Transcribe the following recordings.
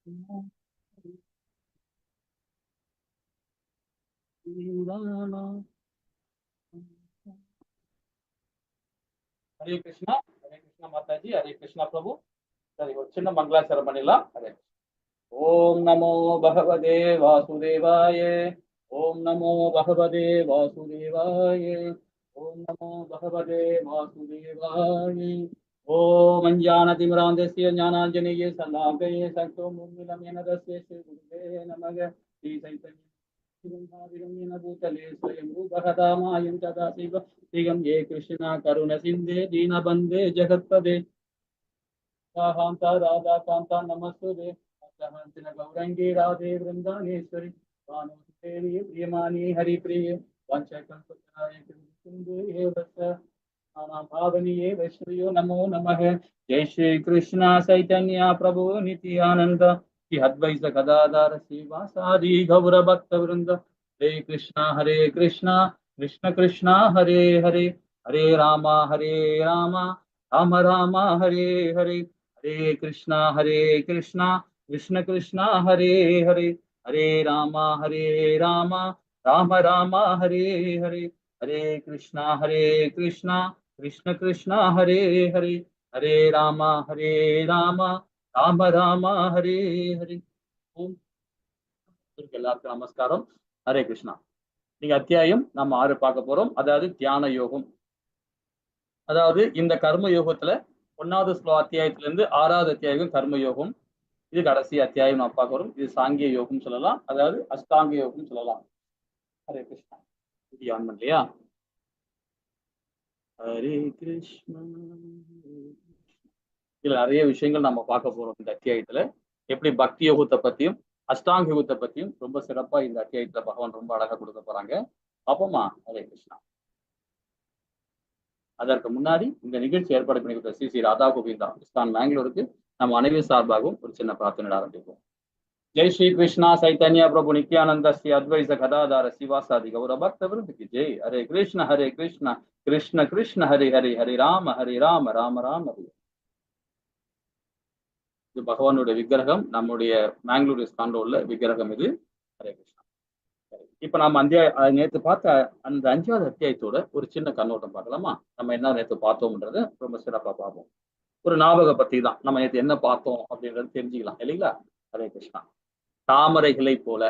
हरे कृष्णा माता जी, हरे कृष्णा प्रभु। सर चिन्ह मंगलाचरण பண்ணிடலாம். हरे ओम नमो भगवते वासुदेवाय। ओम नमो भगवते वासुदेवाय। ओम नमो भगवते वासुदेवाय। ओम अञ्जानतिमिरान्धस्य ज्ञानाञ्जनेय शलाकये सतो मुनिलमेन तस्य श्री गुरुवे नमः। श्री चैतन्य भूतले स्वयं रूपकथामायं तदा शिव श्रियं ये कृष्ण करुण सिन्धे दीनबन्धे जगत्पदे कान्ता राधा कान्ता नमस्तुते गौरंगी राधे वृंदानेश्वरी भानुदेवी प्रियमानी हरिप्रिय वंशकल्पनाय सिंधु भावनीये वैष्णवयो नमो नमः। जय श्री कृष्ण चैतन्य प्रभु नित्यानंद श्री अद्वैत गदाधर श्रीवासादि गौर भक्त वृंद। हरे कृष्णा कृष्ण कृष्णा हरे हरे हरे रामा राम राम हरे हरे हरे कृष्णा कृष्ण कृष्णा हरे हरे हरे राम राम राम हरे हरे हरे कृष्णा कृष्ण कृष्णा हरे हरे हरे राम राम राम हरे हरे। ஓம் எல்லாருக்கும் நமஸ்காரம். ஹரே கிருஷ்ணா. நீங்க அத்தியாயம் நம்ம 6 பார்க்க போறோம். அதாவது தியான யோகம். அதாவது இந்த கர்ம யோகத்துல 1வது அத்தியாயத்துல இருந்து 6வது அத்தியாயம் கர்ம யோகம். இது கடைசி அத்தியாயம் நாம் பார்க்க வரும். இது சாங்கிய யோகம் சொல்லலாம், அதாவது அஷ்டாங்க யோகம் சொல்லலாம். ஹரே கிருஷ்ணா. இது ஆன் பண்ணலையா? ஹரே கிருஷ்ணா. இதுல நிறைய விஷயங்கள் நம்ம பார்க்க போறோம் இந்த அத்தியாயத்துல. எப்படி பக்தி யோகத்தை பத்தியும் அஷ்டாங்க யோகத்தை பத்தியும் ரொம்ப சிறப்பா இந்த அத்தியாயத்துல பகவான் ரொம்ப அழகா கொடுக்க போறாங்க. அப்பமா ஹரே கிருஷ்ணா. அதற்கு முன்னாடி இந்த நிகழ்ச்சி ஏற்பாடு பண்ணி கொடுத்த ஸ்ரீ ராதா கோவிந்தா இஸ்தான் பெங்களூருக்கு நம்ம அனைவரும் சார்பாகவும் ஒரு சின்ன பிரார்த்தனை ஆரம்பிப்போம். जय श्री कृष्णा चैतन्य प्रभु नित्यानंद श्री अद्वैत गदाधर शिवासादि गौर भक्त वृंद की जय। हरे कृष्ण कृष्ण कृष्ण हरे हरे हरे राम राम राम हरे। இது பகவானுடைய விக்கிரகம், நம்முடைய மேங்களூர் இஸ்கான்ல உள்ள விக்கிரகம் இது. ஹரே கிருஷ்ணா. இப்ப நம்ம நேற்று பார்த்த அந்த 5வது அத்தியாயத்தோட ஒரு சின்ன கண்ணோட்டம் பார்க்கலாமா? நம்ம என்ன நேற்று பார்த்தோம்ன்றத ரொம்ப சிறப்பா பார்ப்போம். ஒரு ஞாபக பத்தி தான் நம்ம நேற்று என்ன பார்த்தோம் அப்படின்றது தெரிஞ்சுக்கலாம் இல்லைங்களா? ஹரே கிருஷ்ணா. தாமரைகளை போல,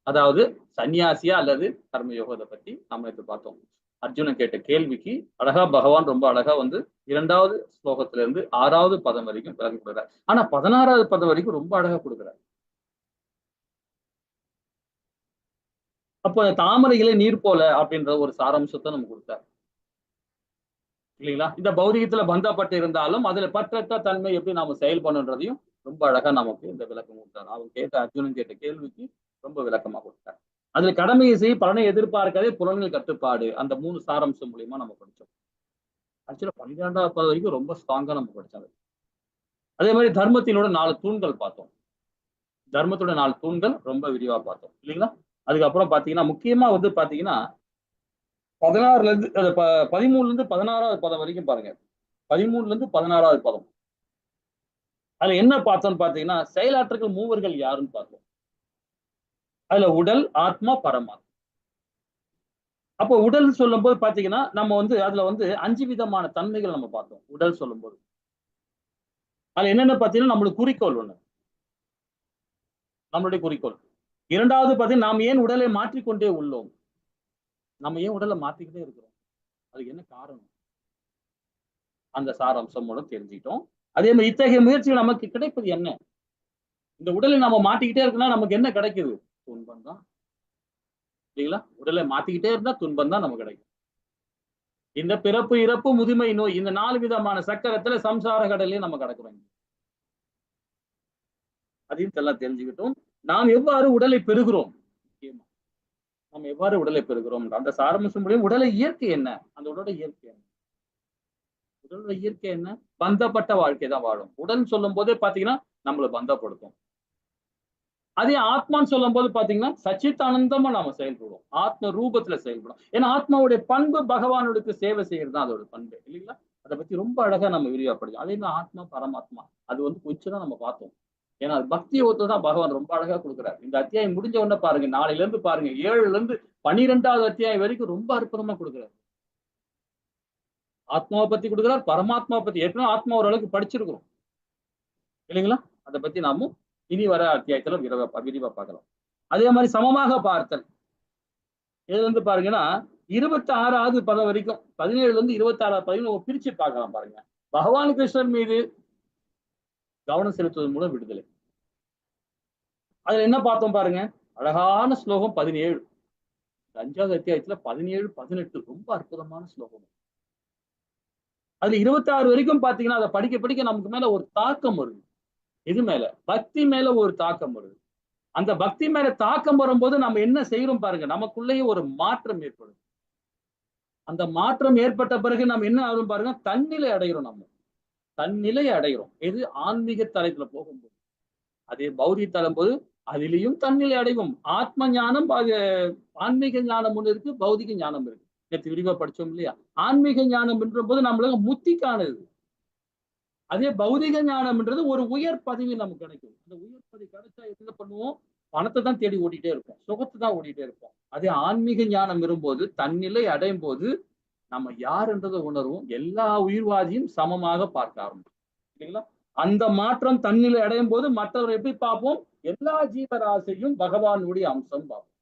அதாவது சன்னியாசியா அல்லது கர்மயோகத்தை பத்தி நம்ம நேற்று பார்த்தோம். அர்ஜுனன் கேட்ட கேள்விக்கு அழகா பகவான் ரொம்ப அழகா 2வது ஸ்லோகத்துல இருந்து 6வது பதம் வரைக்கும் விளக்கி கொடுக்குறார். ஆனா 16வது பதம் வரைக்கும் ரொம்ப அழகா கொடுக்குறார். அப்போ தாமரைகளை நீர் போல அப்படின்ற ஒரு சாராம்சத்தை நம்ம கொடுத்தார் இல்லைங்களா? இந்த பௌதிகத்துல பந்தப்பட்டு இருந்தாலும் அதுல பற்றற்ற தன்மை எப்படி நாம செயல் பண்ணுன்றதையும் ரொம்ப அழகா நமக்கு இந்த விளக்கம் கொடுத்தார். அவங்க அர்ஜுனன் கேட்ட கேள்விக்கு ரொம்ப விளக்கமா கொடுத்தார். அதுல கடமையை செய்ய பலனை எதிர்பார்க்காதே புலன்கள் கட்டுப்பாடு, அந்த 3 சாராம்சம் மூலியமா நம்ம படிச்சோம். ஆக்சுவலா 12வது வரைக்கும் ரொம்ப ஸ்ட்ராங்கா நம்ம படிச்சோம். அதே மாதிரி தர்மத்தினோட 4 தூண்கள் பார்த்தோம். தர்மத்தோட 4 தூண்கள் ரொம்ப விரிவா பார்த்தோம் இல்லைங்களா? அதுக்கப்புறம் பாத்தீங்கன்னா முக்கியமா பாத்தீங்கன்னா 16ல இருந்து 13ல இருந்து 16வது பதம் வரைக்கும் பாருங்க. 13ல இருந்து 16வது பதம். அதுல என்ன பார்த்தோம்னு பாத்தீங்கன்னா செயலாற்றல் மூவர்கள் யாருன்னு பார்த்தோம். அதுல உடல், ஆத்மா, பரமாத்மா. அப்போ உடல் சொல்லும் போது பாத்தீங்கன்னா நம்ம அதுல 5 விதமான தன்மைகள் நம்ம பார்த்தோம். உடல் சொல்லும் போது அதுல என்னென்ன பாத்தீங்கன்னா நம்மளுக்கு குறிக்கோள் ஒண்ணு, நம்மளுடைய குறிக்கோள். 2வது பாத்தீங்கன்னா நாம் ஏன் உடலை மாற்றிக்கொண்டே உள்ளோம், நம்ம ஏன் உடலை மாற்றிக்கிட்டே இருக்கிறோம், அதுக்கு என்ன காரணம், அந்த சாராம்சம் மூலம் தெரிஞ்சுக்கிட்டோம். அதே மாதிரி இத்தகைய முயற்சிகள் நமக்கு கிடைப்பது என்ன, இந்த உடலை நம்ம மாட்டிக்கிட்டே இருக்குன்னா நமக்கு என்ன கிடைக்குது, துன்பம் தான் இல்லைங்களா? உடலை மாத்திக்கிட்டே இருந்தா துன்பம் தான் நமக்கு கிடைக்கும். இந்த பிறப்பு, இறப்பு, முதுமை, நோய், இந்த 4 விதமான சக்கரத்துல சம்சார கடலையும் நம்ம கிடக்குறோம். அதையும் எல்லாம் தெரிஞ்சுக்கிட்டோம். நாம் எவ்வாறு உடலை பெறுகிறோம், நம்ம எவ்வாறு உடலை பெறுகிறோம் அந்த சாராம்சம் முடியும். உடலை இயற்கை என்ன, அந்த உடலை இயற்கை என்ன, உடலுடைய இயற்கை என்ன, பந்தப்பட்ட வாழ்க்கை தான் வாழும். உடல் சொல்லும் போதே பாத்தீங்கன்னா நம்மளை பந்தப்படுத்தும். அதே ஆத்மான்னு சொல்லும் போது பாத்தீங்கன்னா சச்சித்தானந்தமா நாம செயல்படுவோம், ஆத்ம ரூபத்துல செயல்படும். ஏன்னா ஆத்மாவுடைய பண்பு பகவானுக்கு சேவை செய்யறது தான் அதோட பண்பு இல்லைங்களா? அதை பத்தி ரொம்ப அழகா நம்ம விரிவா படிச்சோம். அதே மாதிரி ஆத்மா, பரமாத்மா அது கொஞ்சம் தான் நம்ம பார்த்தோம். ஏன்னா அது பக்தி யோகத்தை தான் பகவான் ரொம்ப அழகா கொடுக்குறாரு. இந்த அத்தியாயம் முடிஞ்ச உடனே பாருங்க, நாளையில இருந்து பாருங்க 7ல இருந்து 12வது அத்தியாயம் வரைக்கும் ரொம்ப அற்புதமா கொடுக்குறாரு. ஆத்மாவை பத்தி கொடுக்குறார், பரமாத்மாவை பத்தி. ஏற்கனவே ஆத்மா ஓரளவுக்கு படிச்சிருக்கிறோம் இல்லைங்களா? அதை பத்தி நாமும் இனி வர அத்தியாயத்துல விரிவா பார்க்கலாம். அதே மாதிரி சமமாக பார்த்தல், இதுல இருந்து பாருங்கன்னா 26வது பதம் வரைக்கும், 17ல இருந்து 26வது பதம் பிரிச்சு பார்க்கலாம் பாருங்க. பகவான் கிருஷ்ணன் மீது கவனம் செலுத்துவதன் மூலம் விடுதலை. அதுல என்ன பார்த்தோம் பாருங்க, அழகான ஸ்லோகம் 17. 5வது அத்தியாயத்துல 17, 18 ரொம்ப அற்புதமான ஸ்லோகம். அதுல 26 வரைக்கும் பாத்தீங்கன்னா அதை படிக்க படிக்க நமக்கு மேல ஒரு தாக்கம் வருது. இது மேல பக்தி மேல ஒரு தாக்கம் வருது. அந்த பக்தி மேல தாக்கம் வரும்போது நம்ம என்ன செய்யறோம் பாருங்க, நமக்குள்ளேயே ஒரு மாற்றம் ஏற்படும். அந்த மாற்றம் ஏற்பட்ட பிறகு நம்ம என்ன ஆகும் பாருங்க, தன்னிலை அடைகிறோம். நம்ம தன்னிலை அடைகிறோம். எது ஆன்மீக தலத்துல போகும்போது. அதே பௌதிக தலம் போது அதிலையும் தன்னிலை அடைவோம். ஆத்ம ஞானம், ஆன்மீக ஞானம் ஒண்ணு இருக்கு, பௌதிக ஞானம் இருக்கு. நேற்று விரிவா படிச்சோம் இல்லையா? ஆன்மீக ஞானம் என்ற போது நம்மளுக்கு முத்திக்கானது. அதே பௌதிக ஞானம்ன்றது ஒரு உயர் பதவி நமக்கு கிடைக்கும். அந்த உயர் பதவி கிடைச்சா என்ன பண்ணுவோம், பணத்தை தான் தேடி ஓடிட்டே இருப்போம், சுகத்தை தான் ஓடிட்டே இருப்போம். அதே ஆன்மீக ஞானம் வரும்போது, தன்னிலை அடையும் போது நம்ம யாருன்றதை உணர்வும், எல்லா உயிர்வாதியும் சமமாக பார்க்க ஆரம்பிக்கும் இல்லைங்களா? அந்த மாற்றம் தன்னிலை அடையும் போது மற்றவர் எப்படி பார்ப்போம், எல்லா ஜீவராசியும் பகவானுடைய அம்சம் பார்ப்போம்.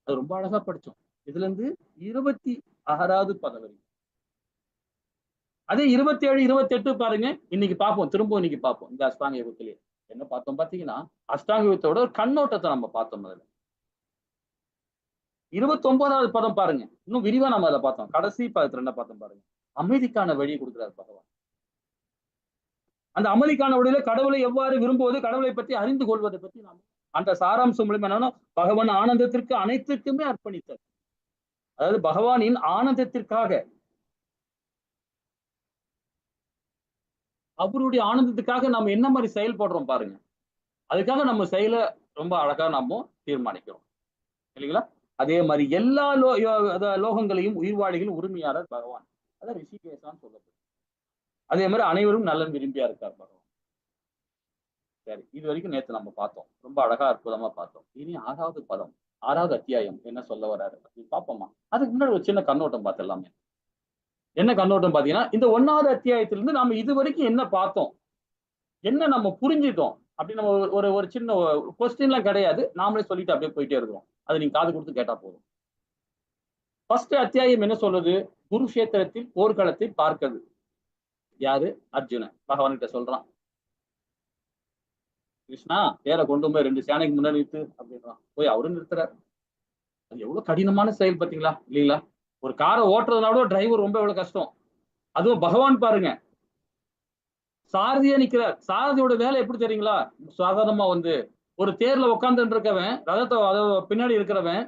அது ரொம்ப அழகா படிச்சோம். இதுல இருந்து 26வது பதம் வரைக்கும். அதே 27, 28 பாருங்க, இன்னைக்கு பார்ப்போம், திரும்ப இன்னைக்கு பார்ப்போம். இந்த அஷ்டாங்க யோகத்திலேயே என்ன பார்த்தோம் பாத்தீங்கன்னா, அஷ்டாங்க யோகத்தோட ஒரு கண்ணோட்டத்தை நம்ம பார்த்தோம். அதுல 29வது பதம் பாருங்க, இன்னும் விரிவா நம்ம அதை பார்த்தோம். கடைசி பதத்துல என்ன பார்த்தோம் பாருங்க, அமைதிக்கான வழியை கொடுக்கிறார் பகவான். அந்த அமைதிக்கான வழியில கடவுளை எவ்வாறு விரும்புவது, கடவுளை பற்றி அறிந்து கொள்வதை பற்றி நாம் அந்த சாராம்சம் மூலமா என்னன்னா, பகவான் ஆனந்தத்திற்கு அனைத்திற்குமே அர்ப்பணித்தார். அதாவது பகவானின் ஆனந்தத்திற்காக, அவருடைய ஆனந்தத்துக்காக நம்ம என்ன மாதிரி செயல்படுறோம் பாருங்க. அதுக்காக நம்ம செயலை ரொம்ப அழகா நாம தீர்மானிக்கிறோம் இல்லைங்களா? அதே மாதிரி எல்லா லோகங்களையும் உயிர்வாழிகளும் உரிமையாளர் பகவான். அதான் ரிஷிகேசான்னு சொல்லப்படுது. அதே மாதிரி அனைவரும் நலன் விரும்பியா இருக்கார் பகவான். சரி, இது வரைக்கும் நேற்று நம்ம பார்த்தோம், ரொம்ப அழகா அற்புதமா பார்த்தோம். இனி 6வது பதம், 6வது அத்தியாயம் என்ன சொல்ல வர்றாரு பார்ப்போமா? அதுக்கு முன்னாடி ஒரு சின்ன கண்ணோட்டம் பார்த்துடலாமே. என்ன கண்ணோட்டம் பாத்தீங்கன்னா, இந்த 1வது அத்தியாயத்திலிருந்து நாம இது வரைக்கும் என்ன பார்த்தோம், என்ன நம்ம புரிஞ்சுட்டோம் அப்படின்னு நம்ம ஒரு சின்ன கொஸ்டின்லாம் கிடையாது, நாமளே சொல்லிட்டு அப்படியே போயிட்டே இருக்கிறோம். அது நீங்க காது கொடுத்து கேட்டா போதும். ஃபர்ஸ்ட் அத்தியாயம் என்ன சொல்றது, குருஷேத்திரத்தில் போர்க்களத்தை பார்க்கிறது. யாரு? அர்ஜுனன் பகவான் கிட்ட சொல்றான், கிருஷ்ணா பேரை கொண்டு போய் 2 சேனைக்கு முன்னாடி நிறுத்து அப்படின்றான். போய் அவரும் நிறுத்துறாரு. அது எவ்வளவு கடினமான செயல் பாத்தீங்களா இல்லீங்களா? ஒரு காரை ஓட்டுறதுனால டிரைவர் ரொம்ப எவ்வளவு கஷ்டம். அதுவும் பகவான் பாருங்க, சாரதியா நிக்கிறார். சாரதியோட வேலை எப்படி தெரியுங்களா? சாதாரணமா ஒரு தேர்ல உட்கார்ந்து இருக்கவன், ரதத்தை பின்னாடி இருக்கிறவன்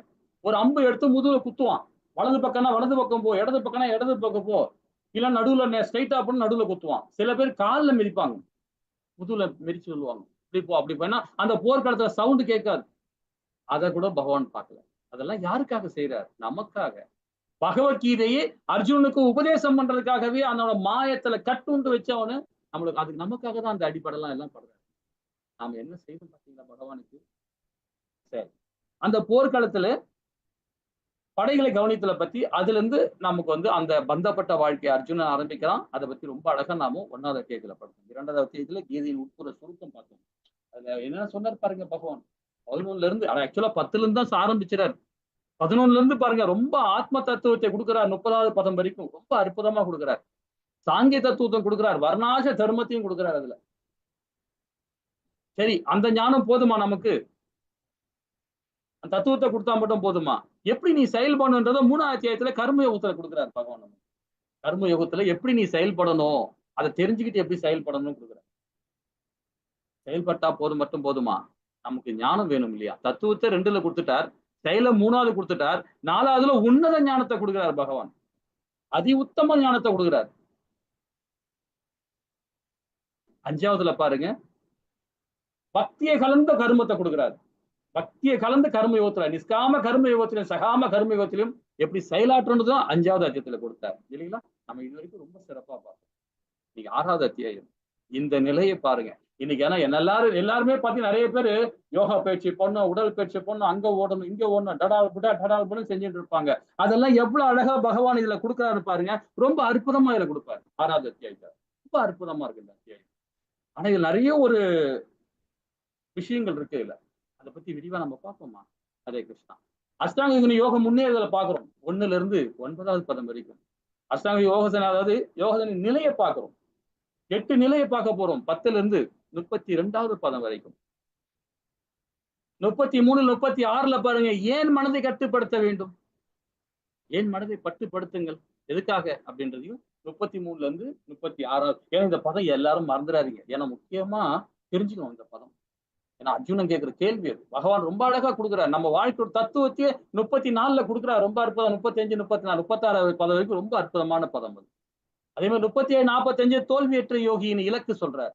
ஒரு அம்பு எடுத்து முதுகுல குத்துவான். வலது பக்கம்னா வலது பக்கம் போ, இடது பக்கம்னா இடது பக்கம் போ, இல்ல நடுவுல ஸ்ட்ரைட்டா பண்ணி நடுவுல குத்துவான். சில பேர் காலில் மிதிப்பாங்க, முதுகுல மிதிச்சு சொல்லுவாங்க, இப்படி போ அப்படி போனா அந்த போர்க்களத்துல சவுண்ட் கேட்காது. அதை கூட பகவான் பார்க்கல. அதெல்லாம் யாருக்காக செய்யறாரு? நமக்காக. பகவத்கீதையே அர்ஜுனனுக்கு உபதேசம் பண்றதுக்காகவே அதனோட மாயத்துல கட்டுண்டு வச்சவனு நம்மளுக்கு, அதுக்கு நமக்காக தான் அந்த அடிப்படைலாம் எல்லாம் படுறாரு. நாம என்ன செய்யணும் பாத்தீங்களா பகவானுக்கு? சரி, அந்த போர்க்களத்துல படைகளை கவனித்தல பத்தி அதுல இருந்து நமக்கு அந்த பந்தப்பட்ட வாழ்க்கை அர்ஜுனன் ஆரம்பிக்கிறான். அதை பத்தி ரொம்ப அழகா நாம 1வது அத்தியாயத்துல பார்த்தோம். 2வது அத்தியாயத்துல கீதையின் உட்புற சுருக்கம் பார்த்தோம். அதுல என்ன சொன்னார் பாருங்க பகவான். 11ல இருந்து, ஆக்சுவலா 10ல இருந்து தான் ஆரம்பிச்சிறாரு. 11ல இருந்து பாருங்க, ரொம்ப ஆத்ம தத்துவத்தை கொடுக்கிறார். 30வது பதம் வரைக்கும் ரொம்ப அற்புதமா கொடுக்கிறார். சாங்கிய தத்துவத்தை கொடுக்கிறார், வர்ணாச தர்மத்தையும் கொடுக்கிறார் அதுல. சரி, அந்த ஞானம் போதுமா நமக்கு? அந்த தத்துவத்தை கொடுத்தா மட்டும் போதுமா? எப்படி நீ செயல்படணுன்றத 3வது அத்தியாயத்துல கர்ம யோகத்துல கொடுக்கிறார் பகவான். கர்ம யோகத்துல எப்படி நீ செயல்படணும், அதை தெரிஞ்சுக்கிட்டு எப்படி செயல்படணும்னு கொடுக்குறார். செயல்பட்டா போதும் மட்டும் போதுமா? நமக்கு ஞானம் வேணும் இல்லையா? தத்துவத்தை 2ல கொடுத்துட்டார், செயல 3வது கொடுத்துட்டார், 4வதுல உன்னத ஞானத்தை கொடுக்கிறார் பகவான். அதி உத்தம ஞானத்தை கொடுக்கிறார். 5வதுல பாருங்க, பக்தியை கலந்த கர்மத்தை கொடுக்கிறார். பக்தியை கலந்த கர்ம யோகத்துல, நிஷ்காம கர்ம யோகத்திலும் சகாம கர்ம யோகத்திலும் எப்படி செயலாற்றணும் 5வது அத்தியாயத்துல கொடுத்தார் இல்லைங்களா? நம்ம இது வரைக்கும் ரொம்ப சிறப்பா பார்த்தோம். நீங்க 6வது அத்தியாயம் இந்த நிலையை பாருங்க. இன்னைக்கு ஏன்னா எல்லாருமே பாத்தீங்கன்னா நிறைய பேர் யோகா பயிற்சி பண்ணணும், உடல் பயிற்சி பண்ணணும், அங்க ஓடணும், இங்க ஓடணும், டடால் புடா டடால் புடா செஞ்சுட்டு இருப்பாங்க. அதெல்லாம் எவ்வளவு அழகா பகவான் இதுல கொடுக்குறாரு பாருங்க. ரொம்ப அற்புதமா இதுல கொடுப்பாரு 6வது அத்தியாயத்தை. ரொம்ப அற்புதமா இருக்கு இந்த அத்தியாயம். ஆனா இதுல நிறைய ஒரு விஷயங்கள் இருக்கு இதுல. அதை பத்தி விரிவா நம்ம பார்ப்போமா? ஹரே கிருஷ்ணா. அஷ்டாங்க யோக முன்னேறுதலை பாக்குறோம் 1ல இருந்து 9வது பதம் வரைக்கும். அஷ்டாங்க யோகசன, அதாவது யோகசன நிலையை பார்க்கிறோம். 8 நிலையை பார்க்க போறோம் 10ல இருந்து 32வது பதம் வரைக்கும். 33 36ல பாருங்க, ஏன் மனதை கட்டுப்படுத்த வேண்டும், ஏன் மனதை பட்டுப்படுத்துங்கள், எதுக்காக அப்படின்றதையும் 33ல இருந்து 36வது. ஏன்னா இந்த பதம் எல்லாரும் மறந்துடாதீங்க. ஏன்னா முக்கியமா தெரிஞ்சுக்கணும் இந்த பதம். ஏன்னா அர்ஜுனன் கேட்கிற கேள்வி அது. பகவான் ரொம்ப அழகா கொடுக்குறாரு. நம்ம வாழ்க்கை தத்துவத்தையே 34ல கொடுக்குறாரு. ரொம்ப அற்புதம். 35 34 36வது பதம் வரைக்கும் ரொம்ப அற்புதமான பதம் அது. அதே மாதிரி 37 45 தோல்வியற்ற யோகியின் இலக்கு சொல்றாரு.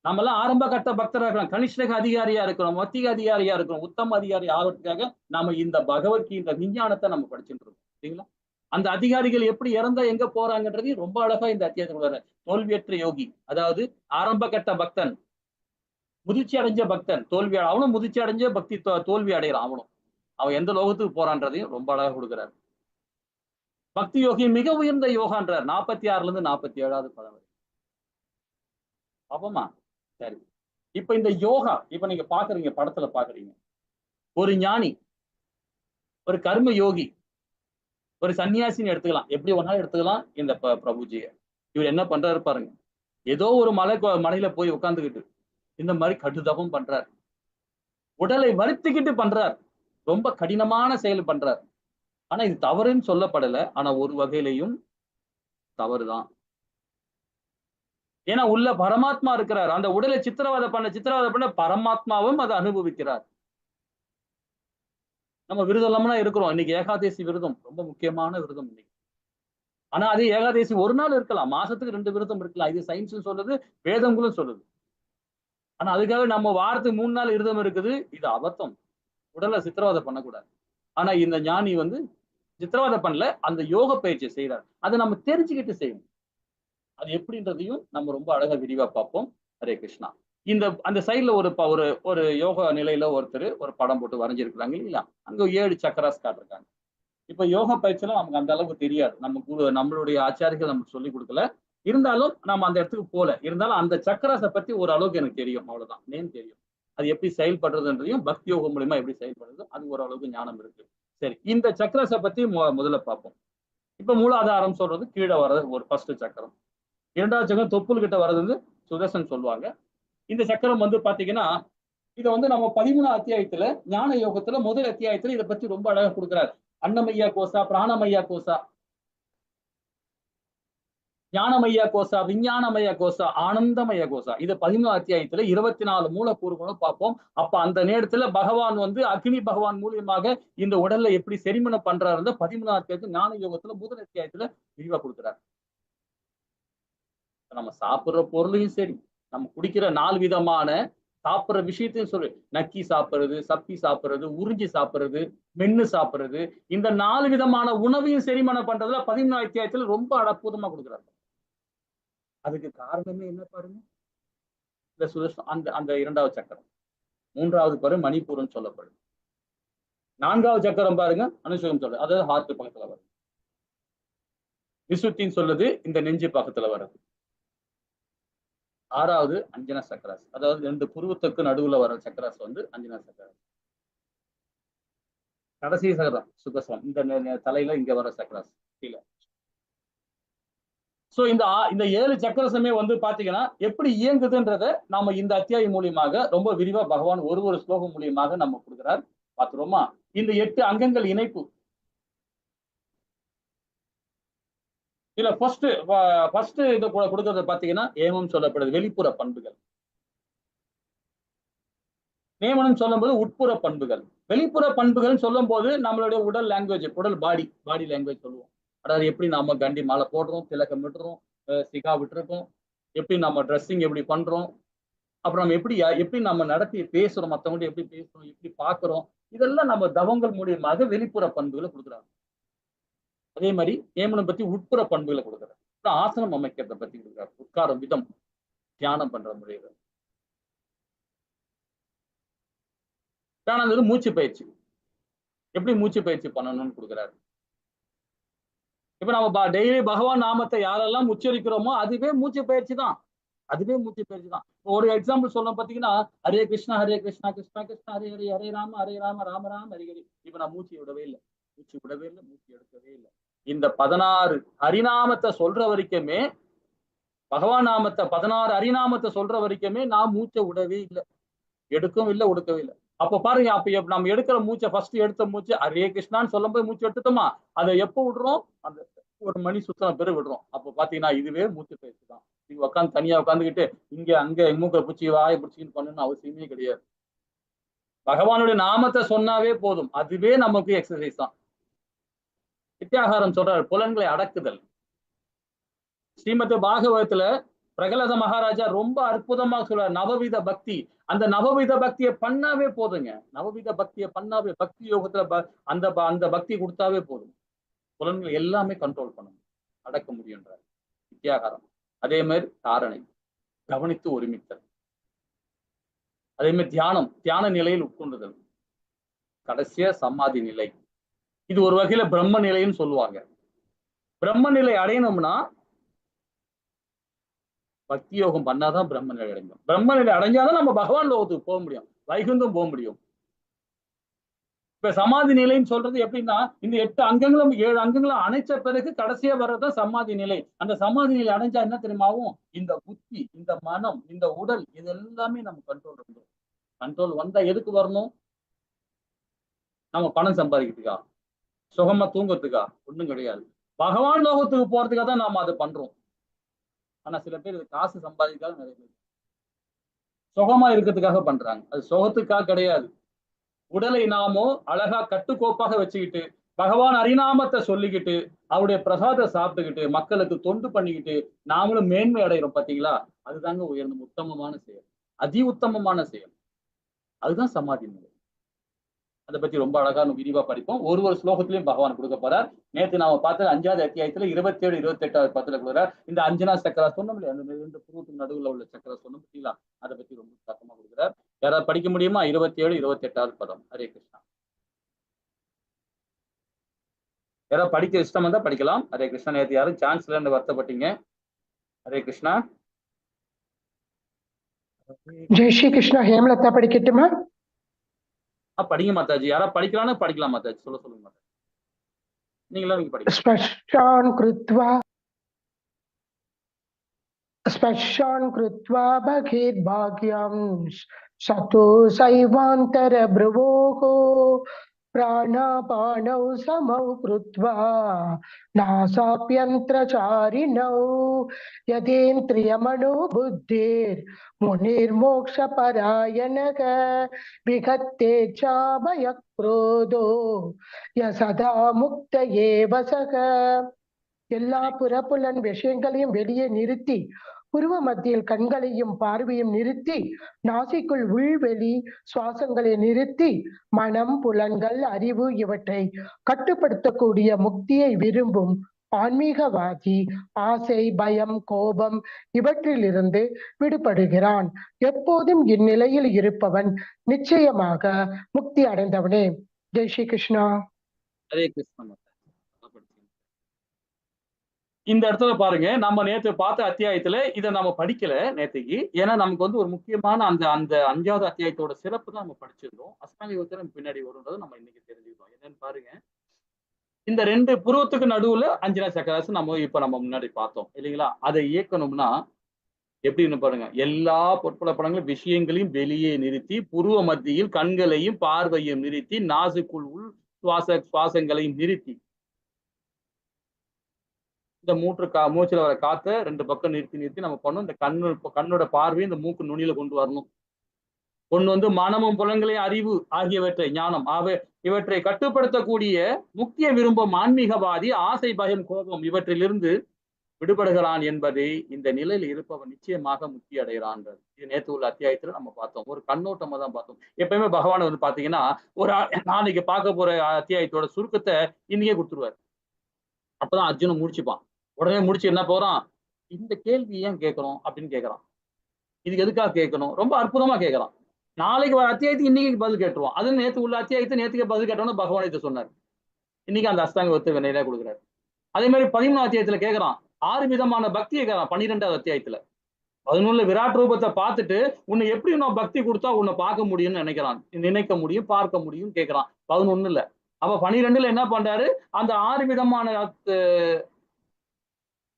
நம்ம எல்லாம் ஆரம்ப கட்ட பக்தராக இருக்கலாம், கனிஷ்டக அதிகாரியா இருக்கிறோம், மத்திய அதிகாரியா இருக்கிறோம், உத்தம அதிகாரி ஆகிறதுக்காக நாம இந்த பகவத்கீதை விஞ்ஞானத்தை நம்ம படிச்சுட்டு இருக்கோம். சரிங்களா? அந்த அதிகாரிகள் எப்படி இறந்தா எங்க போறாங்கன்றது ரொம்ப அழகா இந்த அத்தியாயத்துல வர. தோல்வியற்ற யோகி, அதாவது ஆரம்ப கட்ட பக்தன், முதிர்ச்சி அடைஞ்ச பக்தன், தோல்வி அவனும் முதிர்ச்சி அடைஞ்ச பக்தி தோல்வி அடைகிறான். அவன் எந்த லோகத்துக்கு போறான்றதையும் ரொம்ப அழகா கொடுக்குறாரு. பக்தி யோகி மிக உயர்ந்த யோகான்றார் 46ல இருந்து 47வது பதம் வரை. பாப்போமா? சரி. இப்ப இந்த யோகா, இப்ப நீங்க பாக்குறீங்க, படத்துல பாக்குறீங்க, ஒரு ஞானி, ஒரு கர்ம யோகி, ஒரு சன்னியாசின்னு எடுத்துக்கலாம். எப்படி ஒன்னாலும் எடுத்துக்கலாம் இந்த பிரபுஜிய. இவர் என்ன பண்றாரு பாருங்க. ஏதோ ஒரு மலையில போய் உட்கார்ந்துகிட்டு இந்த மாதிரி கடுதபம் பண்றார். உடலை வருத்திக்கிட்டு பண்றார். ரொம்ப கடினமான செயல் பண்றார். ஆனா இது தவறுன்னு சொல்லப்படல. ஆனா ஒரு வகையிலையும் தவறுதான். ஏன்னா உள்ள பரமாத்மா இருக்கிறார். அந்த உடலை சித்திரவதை பண்ண பரமாத்மாவும் அதை அனுபவிக்கிறார். நம்ம விரதம்லாம் இருக்கிறோம். இன்னைக்கு ஏகாதசி விரதம் ரொம்ப முக்கியமான விரதம் இன்னைக்கு. ஆனா அதே ஏகாதசி ஒரு நாள் இருக்கலாம், மாசத்துக்கு 2 விரதம் இருக்கலாம். இது சயின்ஸ் சொல்லுது, வேதங்களும் சொல்லுது. ஆனா அதுக்காக நம்ம வாரத்துக்கு 3 நாள் விரதம் இருக்குது. இது அபத்தம். உடலை சித்திரவதை பண்ணக்கூடாது. ஆனா இந்த ஞானி சித்திரவதை பண்ணல, அந்த யோக பயிற்சியை செய்யறாரு. அதை நம்ம தெரிஞ்சுக்கிட்டு செய்யணும். அது எப்படின்றதையும் நம்ம ரொம்ப அழகா விரிவா பார்ப்போம். ஹரே கிருஷ்ணா. அந்த சைட்ல ஒரு ஒரு யோகா நிலையில ஒருத்தர் ஒரு படம் போட்டு வரைஞ்சிருக்கிறாங்க இல்லையா? அங்க 7 சக்கராஸ் காட்டிருக்காங்க. இப்ப யோகா பயிற்சியெல்லாம் நமக்கு அந்த அளவுக்கு தெரியாது. நம்மளுடைய ஆச்சாரிகள் நமக்கு சொல்லிக் கொடுக்கல. இருந்தாலும் நம்ம அந்த இடத்துக்கு போல. இருந்தாலும் அந்த சக்கராஸை பத்தி ஒரு அளவுக்கு எனக்கு தெரியும். அவ்வளவுதான். நேம் தெரியும். அது எப்படி செயல்படுறதுன்றதையும் பக்தி யோகம் மூலியமா எப்படி செயல்படுறது, அது ஓரளவுக்கு ஞானம் இருக்கு. சரி, இந்த சக்கராஸை பத்தி முதல்ல பார்ப்போம். இப்ப மூலாதாரம் சொல்றது கீழே வர்றது ஒரு ஃபர்ஸ்ட் சக்கரம். 2வது சக்கரம் தொப்புள் கிட்ட வர்றது சுதர்சன் சொல்லுவாங்க. இந்த சக்கரம் பாத்தீங்கன்னா, இதை நம்ம 13 அத்தியாயத்துல ஞான யோகத்துல முதல் அத்தியாயத்துல இதை பத்தி ரொம்ப அழகா கொடுக்குறாரு. அன்னமய்யா கோசா, பிராணமய்யா கோசா, ஞானமய்யா கோசா, விஞ்ஞானமய கோசா, ஆனந்தமய கோசா. இது 13 அத்தியாயத்துல 24 மூலக்கூறுகளும் பார்ப்போம். அப்ப அந்த நேரத்துல பகவான் அக்னி பகவான் மூலியமாக இந்த உடல்ல எப்படி செரிமனம் பண்றாரு 13 அத்தியாயத்துல ஞான யோகத்துல முதல் அத்தியாயத்துல விரிவா கொடுக்குறாரு. நம்ம சாப்பிடுற பொருளையும் சரி, நம்ம குடிக்கிற 4 விதமான சாப்பிடுற விஷயத்தையும் சொல்லு, நக்கி சாப்பிடுறது, சப்பி சாப்பிடுறது, உறிஞ்சி சாப்பிடுறது, மென்னு சாப்பிடுறது, இந்த 4 விதமான உணவையும் செரிமானம் பண்றதுல 13 அத்தியாயத்துல ரொம்ப அற்புதமா கொடுக்குறாரு. அதுக்கு காரணமே என்ன பாருங்க, இந்த சுதர்சனம், அந்த அந்த 2வது சக்கரம். 3வது பாரு மணிப்பூர்னு சொல்லப்படுது. 4வது சக்கரம் பாருங்க அனுசகம் சொல்றது, அதாவது ஹார்ட் பக்கத்துல வருது. விசுத்தின்னு சொல்லுது இந்த நெஞ்சு பக்கத்துல வருது. 6வது அஞ்சன சக்கராஸ், அதாவது 2 புருவத்துக்கு நடுவுல வர சக்கராஸ் அஞ்சன சக்கராஸ். கடைசி சக்கரம் சுகசம், இந்த தலையில இங்க வர சக்கராஸ் கீழே. சோ இந்த 7 சக்கரசமே பாத்தீங்கன்னா எப்படி இயங்குதுன்றத நாம இந்த அத்தியாயம் மூலியமாக ரொம்ப விரிவா பகவான் ஒரு ஸ்லோகம் மூலியமாக நம்ம கொடுக்கிறார். பாத்துருவோமா? இந்த 8 அங்கங்கள் இணைப்பு. இதுல ஃபர்ஸ்ட் இது கொடுக்கறது பாத்தீங்கன்னா ஏமம் சொல்லப்படுது, வெளிப்புற பண்புகள். நியமனம் சொல்லும் போது உட்புற பண்புகள். வெளிப்புற பண்புகள் சொல்லும் போது நம்மளுடைய உடல் லாங்குவேஜ், உடல் பாடி லாங்குவேஜ் சொல்லுவோம். அதாவது எப்படி நாம கண்டி மாலை போடுறோம், திலக்கம் விட்டுறோம், சிகா விட்டுருக்கோம், எப்படி நம்ம ட்ரெஸ்ஸிங் எப்படி பண்றோம், அப்புறம் நம்ம எப்படி நம்ம நடத்தி பேசுறோம், மற்றவங்க எப்படி பேசுறோம், எப்படி பாக்குறோம், இதெல்லாம் நம்ம தவங்கள் மூலியமாக வெளிப்புற பண்புகளை கொடுக்குறாங்க. அதே மாதிரி நியமனம் பத்தி உட்புற பண்புகளை கொடுக்குறாரு. ஆசனம் அமைக்கிறத பத்தி கொடுக்குறாரு, உட்காரம் விதம், தியானம் பண்ற முறைகள். ஏன்னா மூச்சு பயிற்சி எப்படி மூச்சு பயிற்சி பண்ணணும்னு கொடுக்குறாரு. இப்ப நம்ம டெய்லி பகவான் நாமத்தை யாரெல்லாம் உச்சரிக்கிறோமோ அதுவே மூச்சு பயிற்சி தான். அதுவே மூச்சு பயிற்சி தான். ஒரு எக்ஸாம்பிள் சொல்ல பாத்தீங்கன்னா, ஹரே கிருஷ்ணா கிருஷ்ணா கிருஷ்ணா ஹரே ஹரே, ஹரே ராம ராம ராம ஹரி ஹரி. இப்ப நான் மூச்சு விடவே இல்லை, மூச்சு விடவே இல்லை, மூச்சு எடுக்கவே இல்லை. இந்த 16 ஹரிநாமத்தை சொல்ற வரைக்குமே, பகவான் நாமத்தை 16 ஹரிநாமத்தை சொல்ற வரைக்குமே நான் மூச்சை விடவே இல்லை, எடுக்கவும் இல்லை, ஒடுக்கவே இல்லை. அப்ப பாருங்க, அப்ப நம்ம எடுக்கிற மூச்சை ஃபர்ஸ்ட் எடுத்த மூச்சு ஹரே கிருஷ்ணான்னு சொல்லும் போது மூச்சு எடுத்துட்டோமா, அதை எப்போ விடுறோம்? அந்த ஒரு மணி சுத்தம் பேரு விடுறோம். அப்ப பாத்தீங்கன்னா இதுவே மூச்சு பயிற்சி தான். நீங்க உட்காந்து தனியா உட்காந்துக்கிட்டு இங்க அங்க மூக்கை பிடிச்சி வாயை பிடிச்சின்னு பண்ணணும்னு அவசியமே கிடையாது. பகவானுடைய நாமத்தை சொன்னாவே போதும், அதுவே நமக்கு எக்ஸசைஸ் தான். வித்யாகாரம் சொல்றாரு, புலன்களை அடக்குதல். ஸ்ரீமத் பாகவதத்துல பிரகலாத மகாராஜா ரொம்ப அற்புதமா சொல்றாரு, நவவித பக்தி. அந்த நவவித பக்தியை பண்ணாவே போதுங்க. நவவித பக்தியை பண்ணாவே, பக்தி யோகத்துல அந்த அந்த பக்தி கொடுத்தாவே போதும், புலன்களை எல்லாமே கண்ட்ரோல் பண்ண முடியும், அடக்க முடியும்ன்றார் வித்யாகாரம். அதே மாதிரி தாரணை, கவனித்து ஒருமித்தல். அதே மாதிரி தியானம், தியான நிலையில் உட்கொண்டுதல். கடைசியா சமாதி நிலை. இது ஒரு வகையில பிரம்ம நிலைன்னு சொல்லுவாங்க. பிரம்ம நிலை அடையணும்னா பக்தி யோகம் பண்ணாதான் பிரம்ம நிலை அடையும். பிரம்ம நிலை அடைஞ்சாதான் நம்ம பகவான் லோகத்துக்கு போக முடியும், வைகுந்தம் போக முடியும். இப்ப சமாதி நிலைன்னு சொல்றது எப்படின்னா, இந்த 8 அங்கங்களும் 7 அங்கங்களும் அணைச்ச பிறகு கடைசியா வர்றதுதான் சமாதி நிலை. அந்த சமாதி நிலை அடைஞ்சா என்ன தெரியுமாவும், இந்த புத்தி, இந்த மனம், இந்த உடல், இது எல்லாமே நம்ம கண்ட்ரோல் வந்துடும். கண்ட்ரோல் வந்தா எதுக்கு வரணும்? நம்ம பணம் சம்பாதிக்கிறதுக்கா, சுகமா தூங்குறதுக்கா? ஒண்ணும் கிடையாது. பகவான் லோகத்துக்கு போறதுக்காக தான் நாம அதை பண்றோம். ஆனா சில பேர் காசு சம்பாதிக்காத நிறைய பேர் சுகமா இருக்கிறதுக்காக பண்றாங்க. அது சுகத்துக்காக கிடையாது. உடலை நாமோ அழகா கட்டுக்கோப்பாக வச்சுக்கிட்டு, பகவான் ஹரிநாமத்தை சொல்லிக்கிட்டு, அவருடைய பிரசாத சாப்பிட்டுக்கிட்டு, மக்களுக்கு தொண்டு பண்ணிக்கிட்டு நாமளும் மேன்மை அடைகிறோம் பாத்தீங்களா? அதுதாங்க உயர்ந்த உத்தமமான செயல், அதி உத்தமமான செயல். அதுதான் சமாதி நிலை. அதை பத்தி ரொம்ப அழகா விரிவா படிப்போம். ஒரு ஸ்லோகத்திலையும் பகவான் கொடுக்க போறார். நேற்று நாம பார்த்த 5வது அத்தியாயத்துல 27, 28வது பத்துல கொடுக்குறார். இந்த அஞ்சனா சக்கரா சொன்னோம் இல்லையா, அந்த 2 புருவத்துக்கு நடுவுல உள்ள சக்கரா சொன்னோம் பார்த்தீங்களா, அதை பத்தி ரொம்ப சத்தமா கொடுக்குறார். யாராவது படிக்க முடியுமா? 27, 28வது பதம். ஹரே கிருஷ்ணா. யாராவது படிக்க இஷ்டம் வந்தா படிக்கலாம். ஹரே கிருஷ்ணா. நேற்று யாரும் சான்ஸ் இல்லைன்னு வருத்தப்பட்டீங்க. ஹரே கிருஷ்ணா. ஜெய் ஸ்ரீ கிருஷ்ணா. ஹேமலதா படிக்கட்டுமா? படிங்க மாதாஜி. யாராவது படிக்கலாம்னு படிக்கலாம் மாதாஜி. சொல்லுங்க மாதாஜி. நீங்க படிங்க. ஸ்பர்ஷான் கிருத்வா பகேத்பாக்யம் சதோ சைவாந்தர ப்ருவோஹோ प्राणापानौ समौ कृत्वा नासाप्यन्त्रचारिणौ यदेन्द्रियमनो बुद्धिर्मुनिर्मोक्षपरायणः विगत्ते चाभयक्रोधो யசதா முக்த ஏவ சக. எல்லா புறப்புலன் விஷயங்களையும் வெளியே நிறுத்தி, புருவ மத்தியில் கண்களையும் பார்வையும் நிறுத்தி, நாசிக்குள் உள்வெளி சுவாசங்களை நிறுத்தி, மனம், புலன்கள், அறிவு இவற்றை கட்டுப்படுத்தக்கூடிய முக்தியை விரும்பும் ஆன்மீகவாதி ஆசை, பயம், கோபம் இவற்றிலிருந்து விடுபடுகிறான். எப்போதும் இந்நிலையில் இருப்பவன் நிச்சயமாக முக்தி அடைந்தவனே. ஜெய் ஸ்ரீ கிருஷ்ணா. ஹரே கிருஷ்ணா. இந்த இடத்துல பாருங்க, நம்ம நேற்று பார்த்த அத்தியாயத்துல இதை நம்ம படிக்கல நேற்றுக்கு. ஏன்னா நமக்கு ஒரு முக்கியமான அந்த அந்த 5வது அத்தியாயத்தோட சிறப்பு தான் நம்ம படிச்சிருந்தோம். அஷ்டாங்க யோகத்துல பின்னாடி வரும்ன்றதை நம்ம இன்னைக்கு தெரிஞ்சுக்கிட்டோம். என்னன்னு பாருங்க, இந்த 2 புருவத்துக்கு நடுவுல அஞ்சனா சக்கராசு நம்ம முன்னாடி பார்த்தோம் இல்லைங்களா? அதை இயக்கணும்னா எப்படின்னு பாருங்க, எல்லா பொற்புல படங்களும் விஷயங்களையும் வெளியே நிறுத்தி, புருவ மத்தியில் கண்களையும் பார்வையும் நிறுத்தி, நாசுக்குள் உள் சுவாசங்களையும் நிறுத்தி, இந்த மூச்சுல வர காத்த 2 பக்கம் நிறுத்தி நம்ம பண்ணணும். இந்த கண்ணோட பார்வையை இந்த மூக்கு நுனியில கொண்டு வரணும். கொண்டு மனமும் புலன்களையும் அறிவு ஆகியவற்றை ஞானம் இவற்றை கட்டுப்படுத்தக்கூடிய முக்கிய விரும்பும் ஆன்மீகவாதி ஆசை, பயம், கோபம் இவற்றிலிருந்து விடுபடுகிறான் என்பதை இந்த நிலையில் இருப்பவன் நிச்சயமாக முக்தி அடைகிறான். இது நேற்று உள்ள அத்தியாயத்துல நம்ம பார்த்தோம். ஒரு கண்ணோட்டமா தான் பார்த்தோம். எப்பயுமே பகவான் பாத்தீங்கன்னா ஒரு நாளைக்கு பார்க்க போற அத்தியாயத்தோட சுருக்கத்தை இன்னைக்கே கொடுத்துருவாரு. அப்பதான் அர்ஜுனன் முடிச்சுப்பான். உடனே முடிச்சு என்ன போறான், இந்த கேள்வி ஏன் கேட்கணும் அப்படின்னு கேட்கறான். இதுக்கு எதுக்காக கேட்கணும், ரொம்ப அற்புதமா கேட்கறான். நாளைக்கு வர அத்தியாயத்துக்கு இன்னைக்கு பதில் கேட்டுருவோம். அது நேத்து உள்ள அத்தியாயத்தை நேத்துக்கே பதில் கேட்டோம்னு பகவான் இதை சொன்னார். இன்னைக்கு அந்த அஷ்டாங்க ஒத்து வினையில கொடுக்குறாரு. அதே மாதிரி 13 அத்தியாயத்துல கேட்கிறான் 6 விதமான பக்தியை கேட்கிறான் 12வது அத்தியாயத்துல. 11 விராட் ரூபத்தை பார்த்துட்டு உன்னை எப்படி நான் பக்தி கொடுத்தா உன்னை பார்க்க முடியும்னு நினைக்கிறான், நினைக்க முடியும், பார்க்க முடியும் கேட்கிறான் 11ல. அப்ப 12ல என்ன பண்றாரு, அந்த 6 விதமான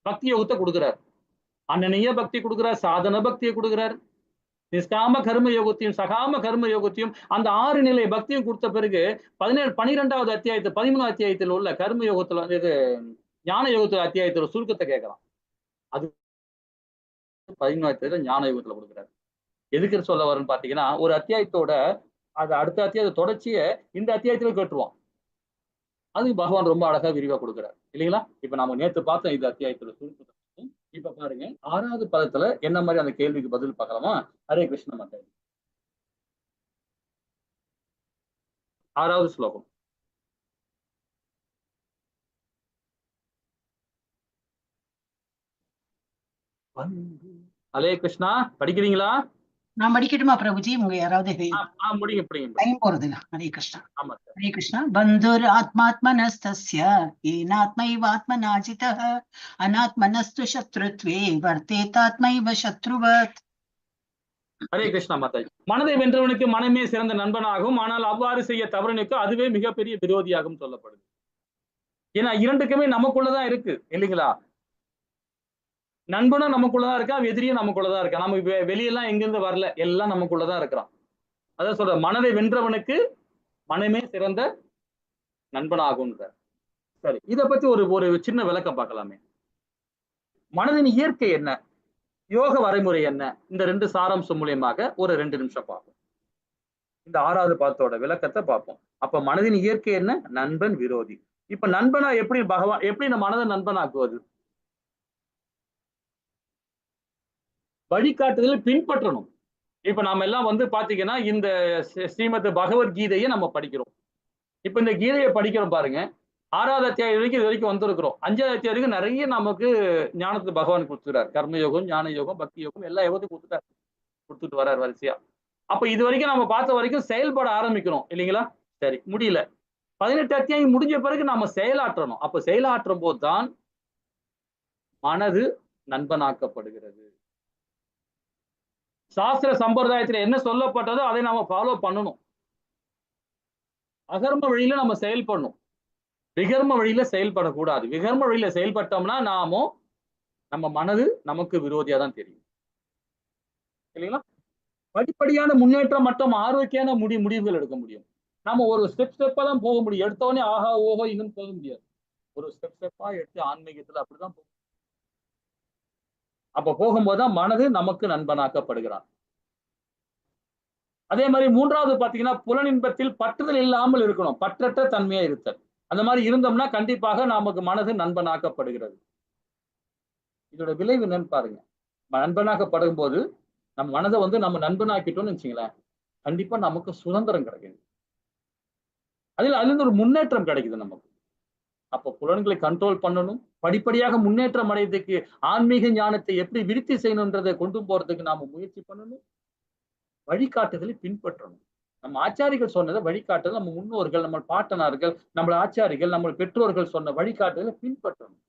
பக்தி யோகத்தை கொடுக்குறாரு. அன்னநீய பக்தி கொடுக்குறார், சாதன பக்தியை கொடுக்குறார், நிஷ்காம கர்ம யோகத்தையும் சகாம கர்ம யோகத்தையும் அந்த 6 நிலை பக்தியும் கொடுத்த பிறகு 12வது அத்தியாயத்தில் 13 அத்தியாயத்தில் உள்ள கர்ம யோகத்துல இது ஞான யோகத்துல அத்தியாயத்துல சுருக்கத்தை கேட்கலாம். அது 13 அத்தியாயத்துல ஞான யோகத்துல கொடுக்குறாரு. எதுக்கு சொல்ல வரேன்னு பாத்தீங்கன்னா, ஒரு அத்தியாயத்தோட அது அடுத்த அத்தியாயத்தை தொடர்ச்சியை இந்த அத்தியாயத்துல கேட்டுருவான். அதுக்கு பகவான் ரொம்ப அழகா விரிவா கொடுக்குறாரு இல்லைங்களா? இப்ப நம்ம நேத்து பார்த்தோம் இந்த அத்தியாயத்துல சுருக்கத்தை. இப்ப பாருங்க 6வது பதத்துல என்ன மாதிரி அந்த கேள்விக்கு பதில் பார்க்கலாமா? ஹரே கிருஷ்ண மாதாஜி. 6வது ஸ்லோகம். ஹரே கிருஷ்ணா படிக்கிறீங்களா? நான் படிக்கட்டுமா பிரபுஜி? உங்க யாராவது முடிங்க டைம் போறதுல. ஹரே கிருஷ்ணா. ஆமா சார். ஹரே கிருஷ்ணா. பந்துர் ஆத்மாத்மனஸ்தஸ்ய ஏனாத்மைவாத்மனாஜிதः அநாத்மனஸ்து சத்ருத்வே வர்த்தேதாத்மைவ சத்ருவத். ஹரே கிருஷ்ணா மாதாஜி. மனதை வென்றவனுக்கு மனமே சிறந்த நண்பனாகும், ஆனால் அவ்வாறு செய்ய தவறனுக்கு அதுவே மிகப்பெரிய விரோதியாகும் சொல்லப்படுது. ஏன்னா இரண்டுக்குமே நமக்குள்ளதான் இருக்கு இல்லைங்களா? நண்பனும் நமக்குள்ளதான் இருக்கா, எதிரியும் நமக்குள்ளதான் இருக்கா. நமக்கு வெளியெல்லாம் எங்கிருந்து வரல, எல்லாம் நமக்குள்ளதான் இருக்கிறான். அதான் சொல்ற மனதை வென்றவனுக்கு மனமே சிறந்த நண்பனாகும். சரி, இதை பத்தி ஒரு சின்ன விளக்கம் பார்க்கலாமே. மனதின் இயற்கை என்ன, யோக வரைமுறை என்ன, இந்த 2 சாராம்சம் மூலியமாக ஒரு 2 நிமிஷம் பார்ப்போம். இந்த 6வது பாதத்தோட விளக்கத்தை பார்ப்போம். அப்ப மனதின் இயற்கை என்ன, நண்பன் விரோதி. இப்ப நண்பனா எப்படி பகவான் எப்படி இந்த மனதை நண்பனாக்குவது? வழிகாட்டுதல் பின்பற்றணும். இப்ப நாம எல்லாம் பாத்தீங்கன்னா இந்த ஸ்ரீமத் பகவத்கீதையை நம்ம படிக்கிறோம். இப்ப இந்த கீதையை படிக்கிறோம் பாருங்க. 6வது அத்தியாயம் வரைக்கும் இது வரைக்கும் வந்திருக்கிறோம். 5வது அத்தியாயம் வரைக்கும் நிறைய நமக்கு ஞானத்தை பகவான் கொடுத்துறாரு. கர்மயோகம், ஞான யோகம், பக்தி யோகம் எல்லா யோகத்தையும் கொடுத்துட்டு வர்றாரு வரிசையா. அப்ப இது வரைக்கும் நம்ம பார்த்த வரைக்கும் செயல்பட ஆரம்பிக்கிறோம் இல்லைங்களா? சரி, முடியல. 18 அத்தியாயம் முடிஞ்ச பிறகு நாம செயலாற்றணும். அப்ப செயலாற்றும் போதுதான் மனது நண்பனாக்கப்படுகிறது. சாஸ்திர சம்பிரதாயத்துல என்ன சொல்லப்பட்டதோ அதை நாம ஃபாலோ பண்ணணும். அகர்ம வழியில நம்ம செயல்படணும், விகர்ம வழியில செயல்படக்கூடாது. விகர்ம வழியில செயல்பட்டோம்னா நம்ம மனது நமக்கு விரோதியா தான் தெரியும் இல்லைங்களா? படிப்படியான முன்னேற்றம் மற்றும் ஆரோக்கியமான முடிவுகள் எடுக்க முடியும். நம்ம ஒரு ஸ்டெப்பா தான் போக முடியும். எடுத்தோடனே ஆஹா ஓஹோ இன்னும் போக முடியாது. ஒரு ஸ்டெப்பா எடுத்து ஆன்மீகத்துல அப்படிதான் போகும். அப்ப போகும்போதுதான் மனது நமக்கு நண்பனாக்கப்படுகிறான். அதே மாதிரி 3வது பாத்தீங்கன்னா புலனின்பத்தில் பற்றுதல் இல்லாமல் இருக்கணும், பற்றற்ற தன்மையா இருத்தல். அந்த மாதிரி இருந்தோம்னா கண்டிப்பாக நமக்கு மனது நண்பனாக்கப்படுகிறது. இதோட விளைவு என்னன்னு பாருங்க. நண்பனாக்கப்படும் போது நம்ம மனதை நம்ம நண்பனாக்கிட்டோம்னு வச்சுங்களேன், கண்டிப்பா நமக்கு சுதந்திரம் கிடைக்குது. அதுல இருந்து ஒரு முன்னேற்றம் கிடைக்குது நமக்கு. அப்ப புலன்களை கண்ட்ரோல் பண்ணணும். படிப்படியாக முன்னேற்றம் அடையறதுக்கு ஆன்மீக ஞானத்தை எப்படி விருத்தி செய்யணும்ன்றதை கொண்டு போறதுக்கு நாம முயற்சி பண்ணணும். வழிகாட்டுதலை பின்பற்றணும். நம்ம ஆச்சாரிகள் சொன்னதை வழிகாட்டுதல், நம்ம முன்னோர்கள், நம்ம பாட்டனார்கள், நம்ம ஆச்சாரிகள், நம்ம பெற்றோர்கள் சொன்ன வழிகாட்டுதலை பின்பற்றணும்.